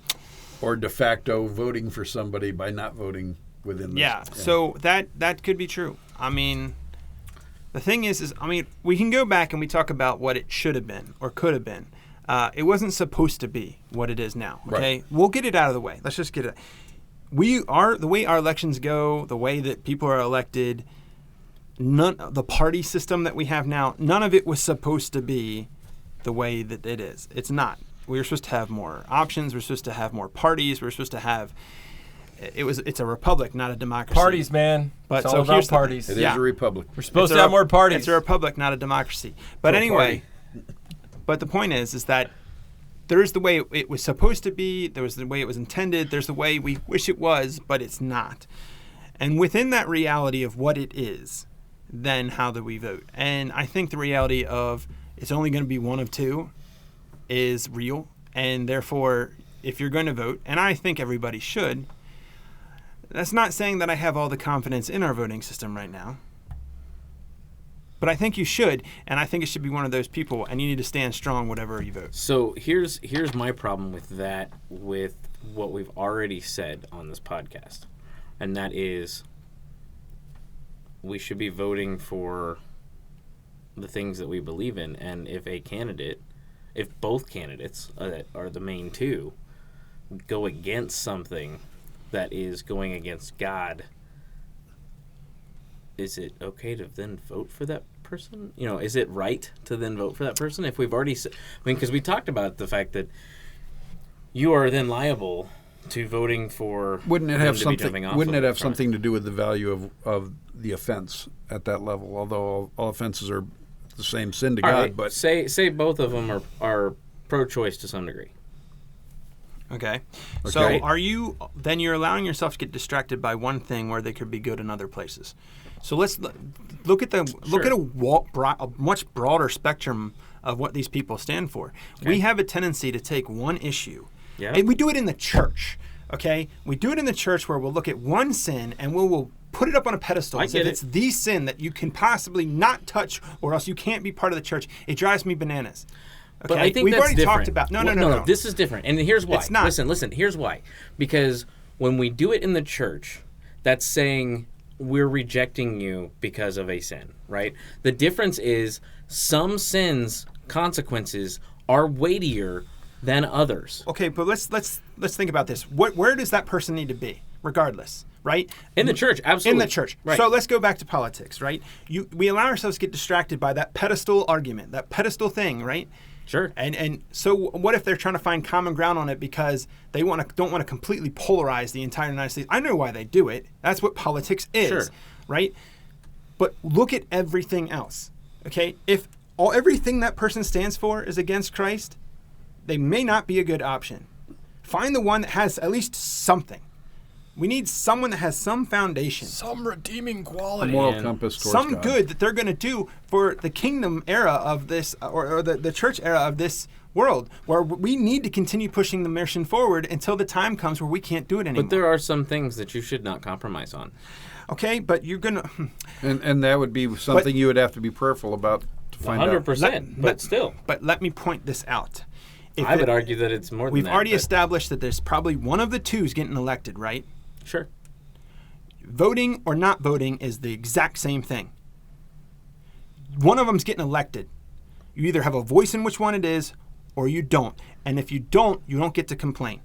Or de facto voting for somebody by not voting within the yeah. So that could be true. I mean, the thing is I mean, we can go back and we talk about what it should have been or could have been. It wasn't supposed to be what it is now. Okay, Right. We'll get it out of the way. Let's just get it. The way our elections go, the way that people are elected, the party system that we have now, none of it was supposed to be the way that it is. It's not. We were supposed to have more options. We're supposed to have more parties. We're supposed to have. It's a republic, not a democracy. parties, man. But it's so all about here's the- parties. It is Yeah. a republic. We're supposed It's to a have more parties. It's a republic, not a democracy. But For a anyway, but the point is that there's the way it was supposed to be. There was the way it was intended. There's the way we wish it was, but it's not. And within that reality of what it is, then how do we vote? And I think the reality of it's only going to be one of two is real. And therefore, if you're going to vote, and I think everybody should, that's not saying that I have all the confidence in our voting system right now. But I think you should, and I think it should be one of those people, and you need to stand strong whatever you vote. So here's my problem with that, with what we've already said on this podcast, and that is we should be voting for the things that we believe in, and if both candidates that are the main two go against something that is going against God, is it okay to then vote for that person? Is it right to then vote for that person if we've already because we talked about the fact that you are then liable to voting for Wouldn't it have something to something to do with the value of the offense at that level? Although all offenses are the same sin to God, right, but say both of them are pro-choice to some degree. Okay. So you're allowing yourself to get distracted by one thing where they could be good in other places. So let's look at a much broader spectrum of what these people stand for. Okay. We have a tendency to take one issue, and we do it in the church. Okay, we do it in the church where we'll look at one sin and we'll put it up on a pedestal as if it's the sin that you can possibly not touch, or else you can't be part of the church. It drives me bananas. Okay? But I think we've that's already different. talked about no. This is different, and here's why. It's not. Listen. Here's why. Because when we do it in the church, that's saying we're rejecting you because of a sin, right? The difference is some sins' consequences are weightier than others. Okay, but let's think about this. Where does that person need to be, regardless? Right? In the church, absolutely. In the church. Right. So let's go back to politics, right? We allow ourselves to get distracted by that pedestal argument, that pedestal thing, right? Sure. And so what if they're trying to find common ground on it because they don't want to completely polarize the entire United States? I know why they do it. That's what politics is, sure. Right? But look at everything else, okay? If everything that person stands for is against Christ, they may not be a good option. Find the one that has at least something. We need someone that has some foundation. Some redeeming a quality. moral compass towards Some God. good that they're going to do for the kingdom era of this, or the church era of this world, where we need to continue pushing the mission forward until the time comes where we can't do it anymore. But there are some things that you should not compromise on. Okay, but you're going to... And that would be something you would have to be prayerful about to find 100%, but still. But let me point this out. I would argue that it's more than we've that. We've already established that there's probably one of the two's getting elected, right? Sure. Voting or not voting is the exact same thing. One of them's getting elected. You either have a voice in which one it is, or you don't. And if you don't get to complain.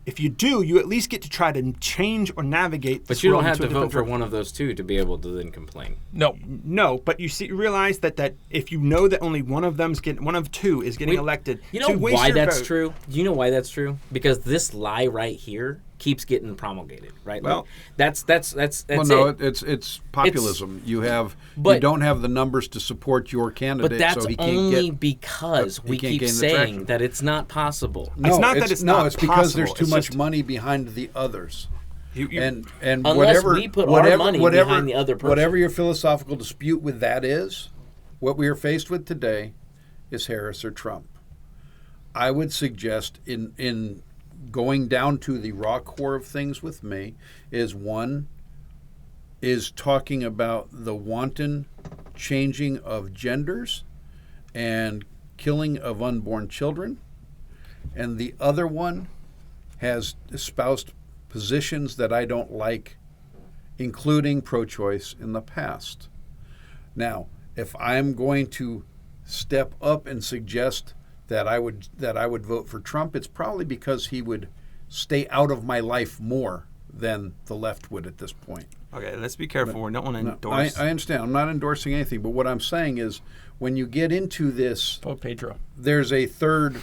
If you do, you at least get to try to change or navigate this. But you don't world have into to a vote different for one of those two to be able to then complain. No, but you realize that if you know that only one of two is getting elected, you know why that's true? You know why that's true? Because this lie right here keeps getting promulgated, right? Well, that's Well, no, it's populism. You don't have the numbers to support your candidate, but that's so he can't only because we keep saying that it's not possible. No, it's not that it's not it's possible. because there's too much money behind the others. And unless whatever we put our money behind the other person. Whatever your philosophical dispute with that is, what we are faced with today is Harris or Trump. I would suggest in going down to the raw core of things with me is talking about the wanton changing of genders and killing of unborn children, and the other one has espoused positions that I don't like, including pro-choice in the past. Now, if I'm going to step up and suggest that I would vote for Trump, it's probably because he would stay out of my life more than the left would at this point. Okay, let's be careful. We don't want to endorse. I understand. I'm not endorsing anything, but what I'm saying is, when you get into this, vote Pedro. There's a third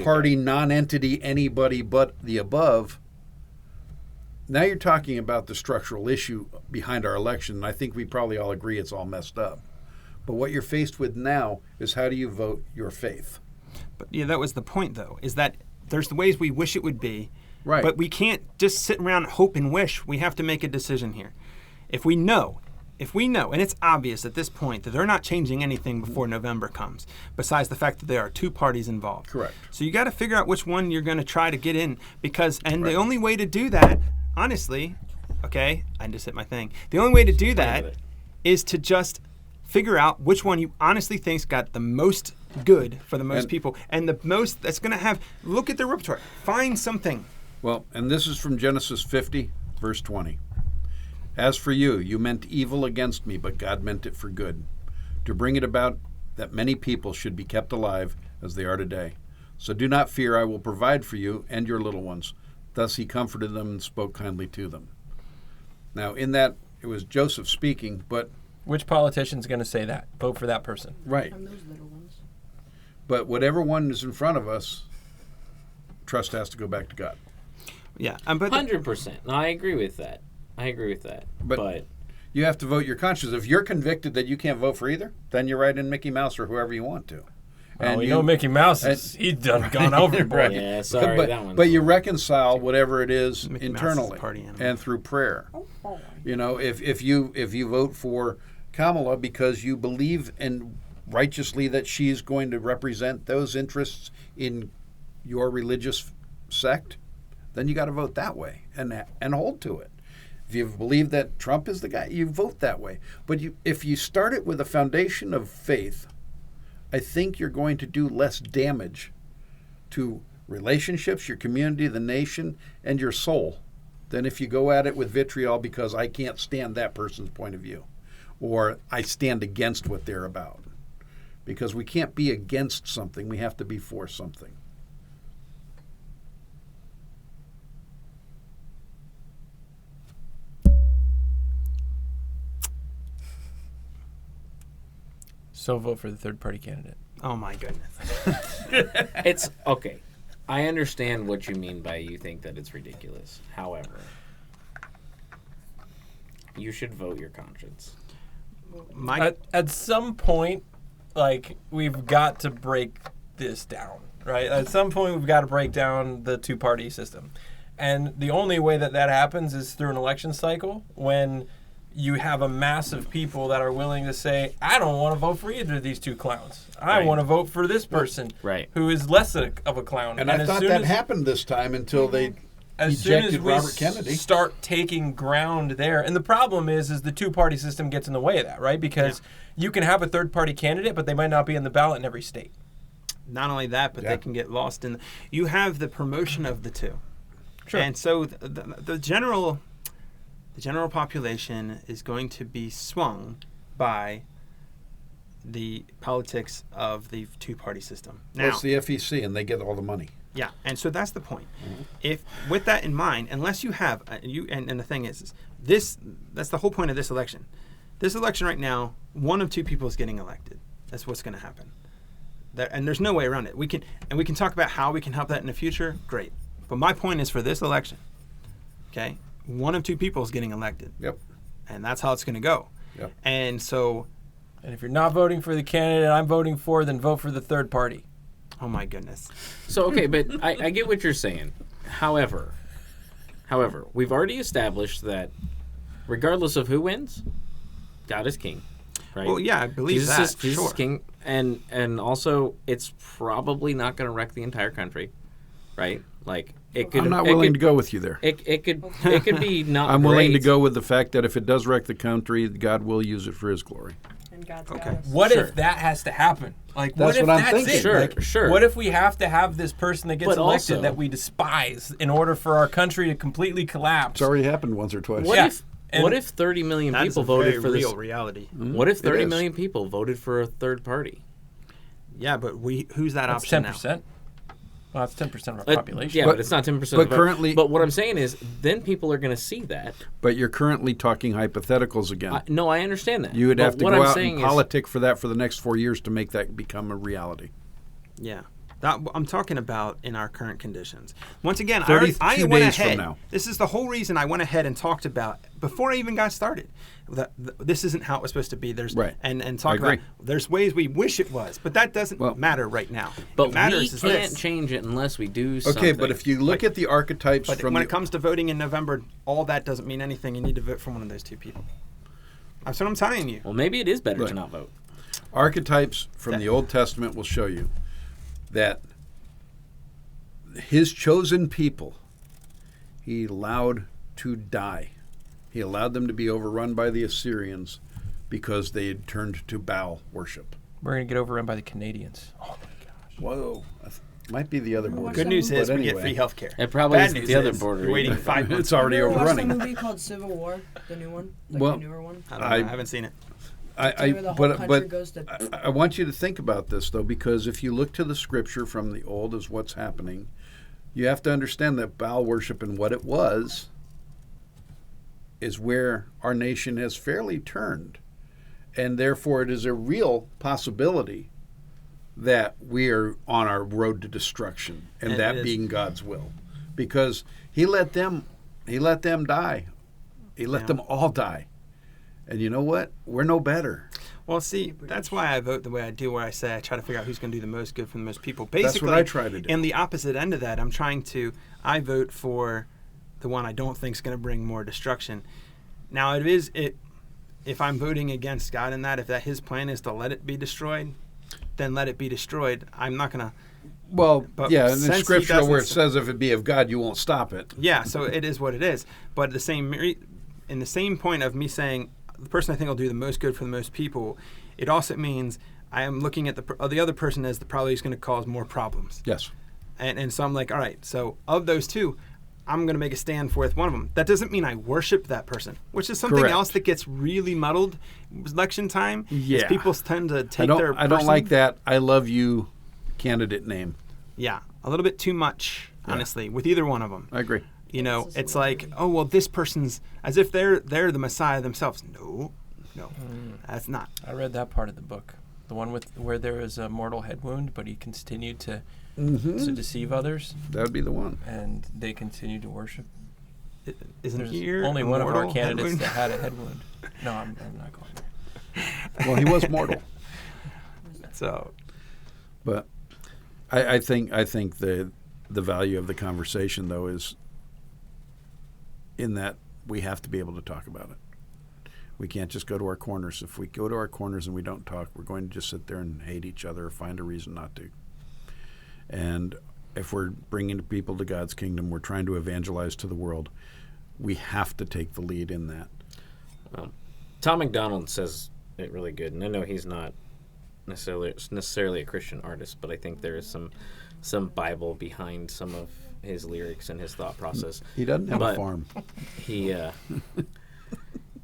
party, non-entity, anybody but the above. Now you're talking about the structural issue behind our election, and I think we probably all agree it's all messed up. But what you're faced with now is, how do you vote your faith? But yeah, that was the point, though, is that there's the ways we wish it would be, right? But we can't just sit around and hope and wish. We have to make a decision here. If we know if we know, and it's obvious at this point that they're not changing anything before November comes, besides the fact that there are two parties involved. Correct. So you got to figure out which one you're going to try to get in, because, and Right. the only way to do that, honestly, okay, I just hit my thing. The only way to do that is to just figure out which one you honestly think's got the most good for the most people, and the most that's going to have. Look at their repertoire. Find something. Well, and this is from Genesis 50, verse 20. As for you, you meant evil against me, but God meant it for good, to bring it about that many people should be kept alive as they are today. So do not fear, I will provide for you and your little ones. Thus he comforted them and spoke kindly to them. Now, in that, it was Joseph speaking, but... Which politician's going to say that? Vote for that person. Right. And those little ones. But whatever one is in front of us, trust has to go back to God. Yeah, but 100%. No, I agree with that. But you have to vote your conscience. If you're convicted that you can't vote for either, then you write in Mickey Mouse or whoever you want to. Well, we know Mickey Mouse he's gone overboard. yeah, sorry, that one. But you reconcile whatever it is Mickey Mouse is internally a party animal. and through prayer. You know, if you vote for Kamala because you believe in righteously that she's going to represent those interests in your religious sect, then you got to vote that way and hold to it. If you believe that Trump is the guy, you vote that way. But if you start it with a foundation of faith, I think you're going to do less damage to relationships, your community, the nation, and your soul than if you go at it with vitriol because I can't stand that person's point of view or I stand against what they're about. Because we can't be against something, we have to be for something. So vote for the third-party candidate. oh my goodness. It's okay. I understand what you mean by you think that it's ridiculous. However, you should vote your conscience. At some point, like, we've got to break this down, right? At some point, we've got to break down the two-party system. And the only way that happens is through an election cycle when you have a mass of people that are willing to say, I don't want to vote for either of these two clowns. I Right. want to vote for this person Right. who is less of a clown. And I as thought soon that as- happened this time until they as soon as ejected we Robert Kennedy. start taking ground there, and the problem is the two-party system gets in the way of that, right? Because you can have a third-party candidate, but they might not be in the ballot in every state. Not only that, but Yeah. they can get lost in. You have the promotion of the two, Sure. and so the general population is going to be swung by the politics of the two-party system. Well, Now, it's the FEC, and they get all the money. yeah, and so that's the point. Mm-hmm. If with that in mind, unless you have and the thing is this, that's the whole point of this election. This election right now, one of two people is getting elected. That's what's going to happen. And there's no way around it. We can talk about how we can help that in the future. Great, but my point is for this election, okay, one of two people is getting elected. Yep. And that's how it's going to go. Yep. And so, And if you're not voting for the candidate I'm voting for, then vote for the third party. oh my goodness. So, okay, but I get what you're saying. However, we've already established that regardless of who wins, God is king, right? Well, yeah, I believe Jesus that. is, Jesus sure. is king, and also it's probably not going to wreck the entire country, right? Like it could. I'm not willing to go with you there. It could be not. I'm willing to great. go with the fact that if it does wreck the country, God will use it for His glory. And God's Okay. got us. What Sure. if that has to happen? Like, That's what if what I'm that's thinking. it? Sure, Like, sure. What if we have to have this person that gets But elected also- that we despise in order for our country to completely collapse? It's already happened once or twice. What Yeah. if? And- What if 30 million That's people a voted very for real this? reality. What if It 30 is. million people voted for a third party? Yeah, but who's that That's option 10%. Well, that's 10% of our population. Yeah, But- but it's not 10%. but currently- But what I'm saying is, then people are going to see that. But you're currently talking hypotheticals again. No, I understand that. You would But have to what go I'm out saying and is- politic for that for the next 4 years to make that become a reality. now? Yeah. That, I'm talking about in our current conditions. Once again, 32 I went days from ahead. now. This is the whole reason I went ahead and talked about before I even got started. This isn't how it was supposed to be. There's Right. and I talk agree. about there's ways we wish it was, but that doesn't Well- matter right now. But what matters we is can't this. change it unless we do something. Okay, but if you look at the archetypes But from when the, it comes to voting in November, all that doesn't mean anything. You need to vote for one of those two people. That's what I'm telling you. Well, maybe it is better to Right. not vote. Archetypes from the Old Testament will show you that his chosen people, he allowed to die. He allowed them to be overrun by the Assyrians because they had turned to Baal worship. We're going to get overrun by the Canadians. Oh, my gosh. Whoa. Might be the other Good border. Good news But is we get anyway. free health care. It probably Bad is news the other is border. you're waiting either. 5 months. It's already You ever watched overrunning. that movie called Civil War, the new one, like Well, the newer one? I don't know. I haven't seen it. Where the whole country goes to. I want you to think about this, though, because if you look to the scripture from the old as what's happening, you have to understand that Baal worship and what it was is where our nation has fairly turned. And therefore, it is a real possibility that we are on our road to destruction, and It that is. being God's will. Because he let them die. He let Yeah. them all die. And you know what? We're no better. Well, see, that's why I vote the way I do, where I say I try to figure out who's going to do the most good for the most people. Basically, That's what I try to do. And the opposite end of that, I vote for the one I don't think is going to bring more destruction. Now, if I'm voting against God in that, if that his plan is to let it be destroyed, then let it be destroyed. I'm not going to. Well, But yeah, and since in he scripture where it doesn't- says if it be of God, you won't stop it. Yeah, so it is what it is. But in the same point of me saying the person I think will do the most good for the most people, it also means I am looking at the other person as probably is going to cause more problems. Yes. And so I'm like, all right, so of those two, I'm going to make a stand for one of them. That doesn't mean I worship that person, which is something Correct. else that gets really muddled election time. is Yeah. people tend to take I don't, their I don't person- like that I love you candidate name. Yeah, a little bit too much, honestly, with either one of them. I agree. You know, It's a it's like, celebrity. oh well, this person's as if they're the Messiah themselves. No, that's not. I read that part of the book. The one where there was a mortal head wound, but he continued to deceive others, That would be the one. and they continued to worship. Isn't There's here only a one of our mortal head candidates wound? that had a head wound. No, I'm not going there. Well, he was mortal. So But I think the value of the conversation, though, is in that we have to be able to talk about it. We can't just go to our corners. If we go to our corners and we don't talk, we're going to just sit there and hate each other or find a reason not to. And if we're bringing people to God's kingdom, we're trying to evangelize to the world, we have to take the lead in that. Tom McDonald says it really good, and I know he's not necessarily a Christian artist, but I think there is some Bible behind some of his lyrics and his thought process. He doesn't have But a farm.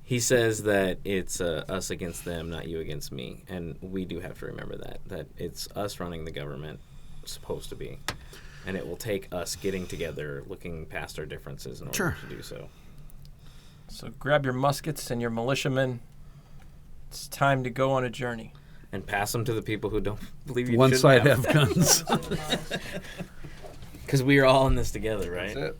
He says that it's us against them, not you against me, and we do have to remember that it's us running the government, supposed to be, and it will take us getting together, looking past our differences in order Sure. to do so. So grab your muskets and your militiamen. It's time to go on a journey. And pass them to the people who don't believe you. One shouldn't side have. have guns. Because we are all in this together, right? That's it.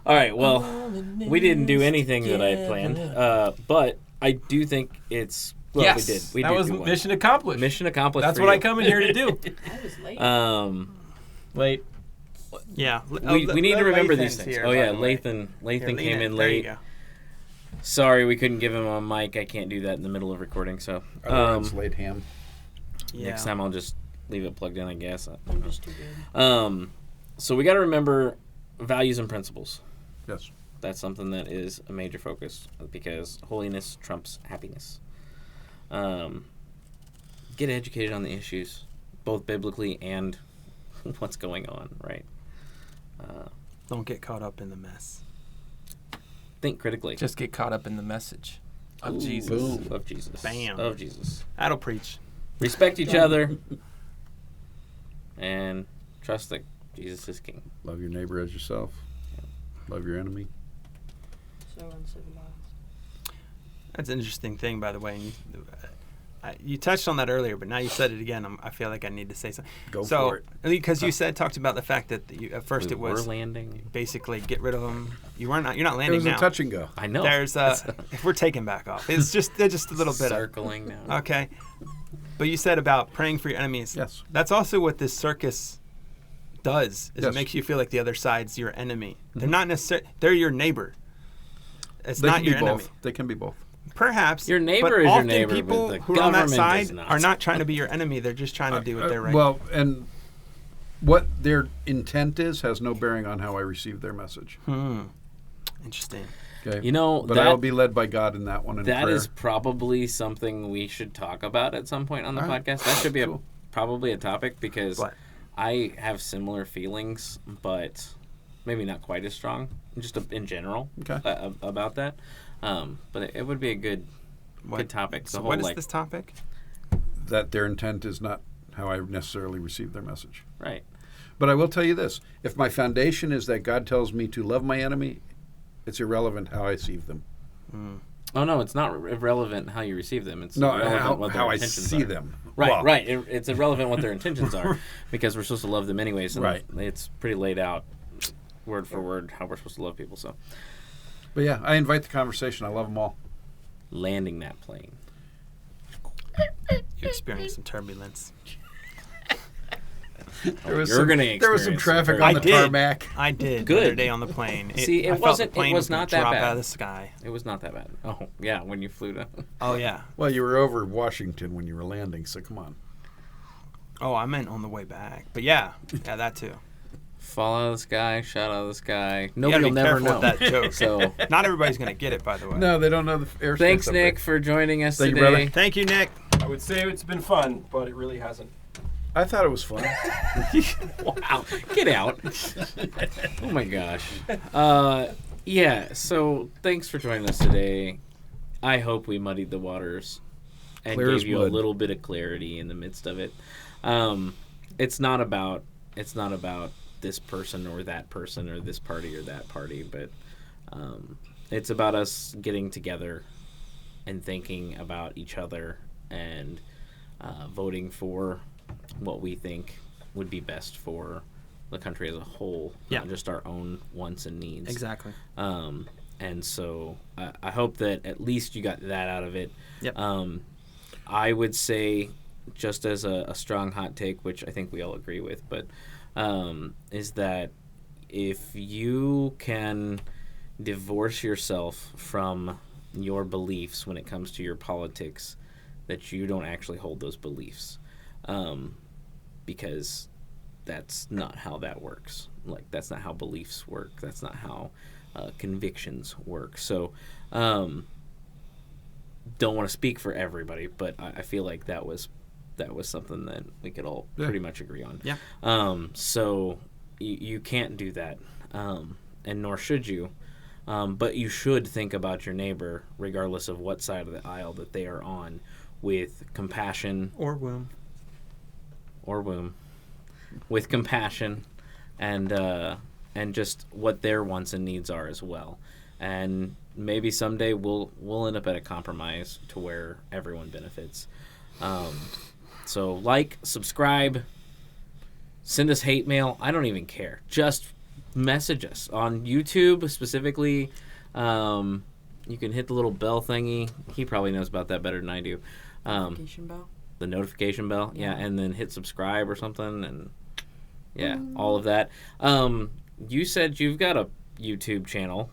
All right, well, we didn't do anything that I had planned, but I do think it's... Well, yes, we did. We that did was do one. mission accomplished. Mission accomplished. That's for what I you. come in here to do. I was late. Late. yeah, We need to remember these Lathan's things. here, oh by yeah, the way. Lathan Here, came lean in There you late. go. Sorry, we couldn't give him a mic. I can't do that in the middle of recording. So Otherwise, laid ham. Yeah. next time I'll just leave it plugged in, I guess. I'm just too good. So we got to remember values and principles. Yes. That's something that is a major focus because holiness trumps happiness. Get educated on the issues, both biblically and what's going on, right? Don't get caught up in the mess. Think critically. Just get caught up in the message of Ooh, Jesus. Of Jesus. Bam. Of Jesus. That'll preach. Respect each other and trust that Jesus is king. Love your neighbor as yourself. Love your enemy. So uncivilized. That's an interesting thing, by the way. You touched on that earlier, but now you said it again. I feel like I need to say something. Go so, for it. Because you talked about the fact that at first We it was were landing. basically get rid of them. You're not It landing was now. a touch and go. I know. There's if we're taking back off. It's just a little bit circling now. okay. But you said about praying for your enemies. Yes. That's also what this circus does. Is Yes. it makes you feel like the other side's your enemy. They're not necessarily. They're your neighbor. It's They not can your be enemy. both. They can be both. Perhaps Your neighbor but is your often neighbor, but people the who are on that government is side not. are not trying to be your enemy. They're just trying to do what they're right. Well, and what their intent is has no bearing on how I receive their message. Interesting. Okay, You know, but that- I will be led by God in that one. In That prayer. is probably something we should talk about at some point on the All right. podcast. That should be Cool. probably a topic because What? I have similar feelings, but maybe not quite as strong, just in general Okay. About that. But it would be a good topic. So The what whole, is this topic? that their intent is not how I necessarily receive their message. Right. But I will tell you this: if my foundation is that God tells me to love my enemy, it's irrelevant how I receive them. Oh no, it's not irrelevant how you receive them. It's No, irrelevant what their how I intentions see are. them. Right, Well, right. It's irrelevant what their intentions are because we're supposed to love them anyways. And Right. It's pretty laid out, word for word, how we're supposed to love people. So, But yeah, I invite the conversation. I love them all. landing that plane. You experienced some turbulence. There was You're some, gonna there was some experience traffic some on I the did. tarmac. I did Good. the other day on the plane. See, it I felt wasn't- the plane it was gonna not that drop bad. out of the sky. It was not that bad. Oh yeah, when you flew to. Oh yeah. Well, you were over Washington when you were landing, so come on. Oh, I meant on the way back. But yeah, that too. Fall out of the sky, shot out of the sky. You Nobody gotta will be never careful know. with that joke. So, Not everybody's gonna get it, by the way. No, they don't know the airspace. thanks, up Nick, there. for joining us Thank you, today. brother. Thank you, Nick. I would say it's been fun, but it really hasn't. I thought it was fun. Wow, get out. Oh my gosh. Yeah, so thanks for joining us today. I hope we muddied the waters and Clear as gave you a mud. little bit of clarity in the midst of it. It's not about this person or that person or this party or that party, but it's about us getting together and thinking about each other and voting for what we think would be best for the country as a whole, Yeah. not just our own wants and needs. Exactly. And so I hope that at least you got that out of it. Yep. I would say, just as a strong hot take, which I think we all agree with, but is that if you can divorce yourself from your beliefs when it comes to your politics, that you don't actually hold those beliefs. Because that's not how that works. Like, that's not how beliefs work. That's not how convictions work. So, don't want to speak for everybody, but I feel like that was something that we could all pretty much agree on. Yeah. So you can't do that, and nor should you. But you should think about your neighbor, regardless of what side of the aisle that they are on, with compassion Or womb. or womb, with compassion and just what their wants and needs are as well. And maybe someday we'll end up at a compromise to where everyone benefits. So like, subscribe, send us hate mail. I don't even care. Just message us on YouTube specifically. You can hit the little bell thingy. He probably knows about that better than I do. Notification bell. The notification bell, yeah, and then hit subscribe or something, and yeah, all of that. You said you've got a YouTube channel.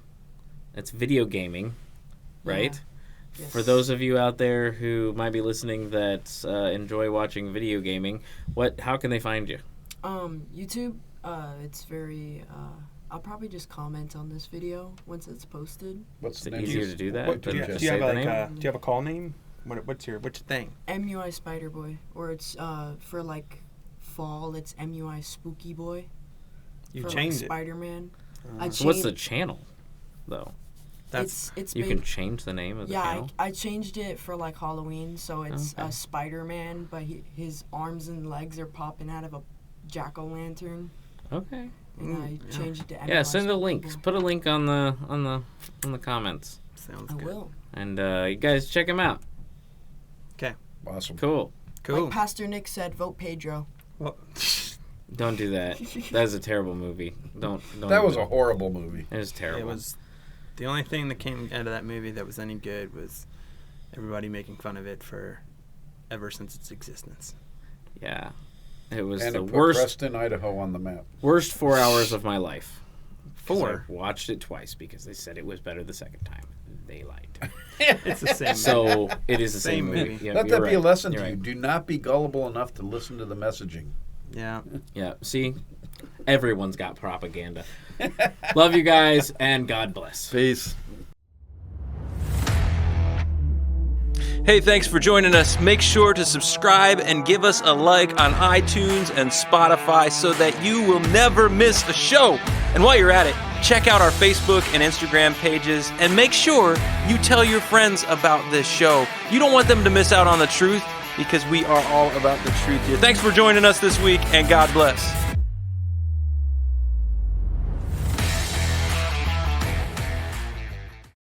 It's video gaming, right? Yes. For those of you out there who might be listening that enjoy watching video gaming, how can they find you? YouTube. It's very. I'll probably just comment on this video once it's posted. What's Is the it name? easier to do that? What, than do you, just do you say have the name? do you have a call name? What's your thing? MUI Spider Boy, or it's for like fall. It's MUI Spooky Boy. You for changed like it. Spider-Man. I So what's the changed- channel, though? It's You made, can change the name of the yeah. channel. I changed it for like Halloween, so it's Okay. a Spider-Man, but his arms and legs are popping out of a jack-o'-lantern, Okay. and I changed it to Yeah, MUI send a Spooky link. Boy. Put a link on the comments, Sounds I good. will. and you guys check him out. Okay. Awesome. Cool. Cool. Like Pastor Nick said, vote Pedro. Well, Don't do that. That is a terrible movie. Don't. That was do a horrible movie. It was terrible. it was the only thing that came out of that movie that was any good was everybody making fun of it for ever since its existence. Yeah. It was And the it put worst Preston, Idaho on the map. 4 hours of my life. 'Cause 4. I watched it twice because they said it was better the second time. they lied. It's the same. So it is the same Same movie. movie. Yeah, Let you're that be a right. lesson You're to you. right. Do not be gullible enough to listen to the messaging. Yeah. Yeah, see? Everyone's got propaganda. Love you guys, and God bless. Peace. Hey, thanks for joining us. Make sure to subscribe and give us a like on iTunes and Spotify so that you will never miss a show. And while you're at it, check out our Facebook and Instagram pages and make sure you tell your friends about this show. You don't want them to miss out on the truth because we are all about the truth here. Thanks for joining us this week, and God bless.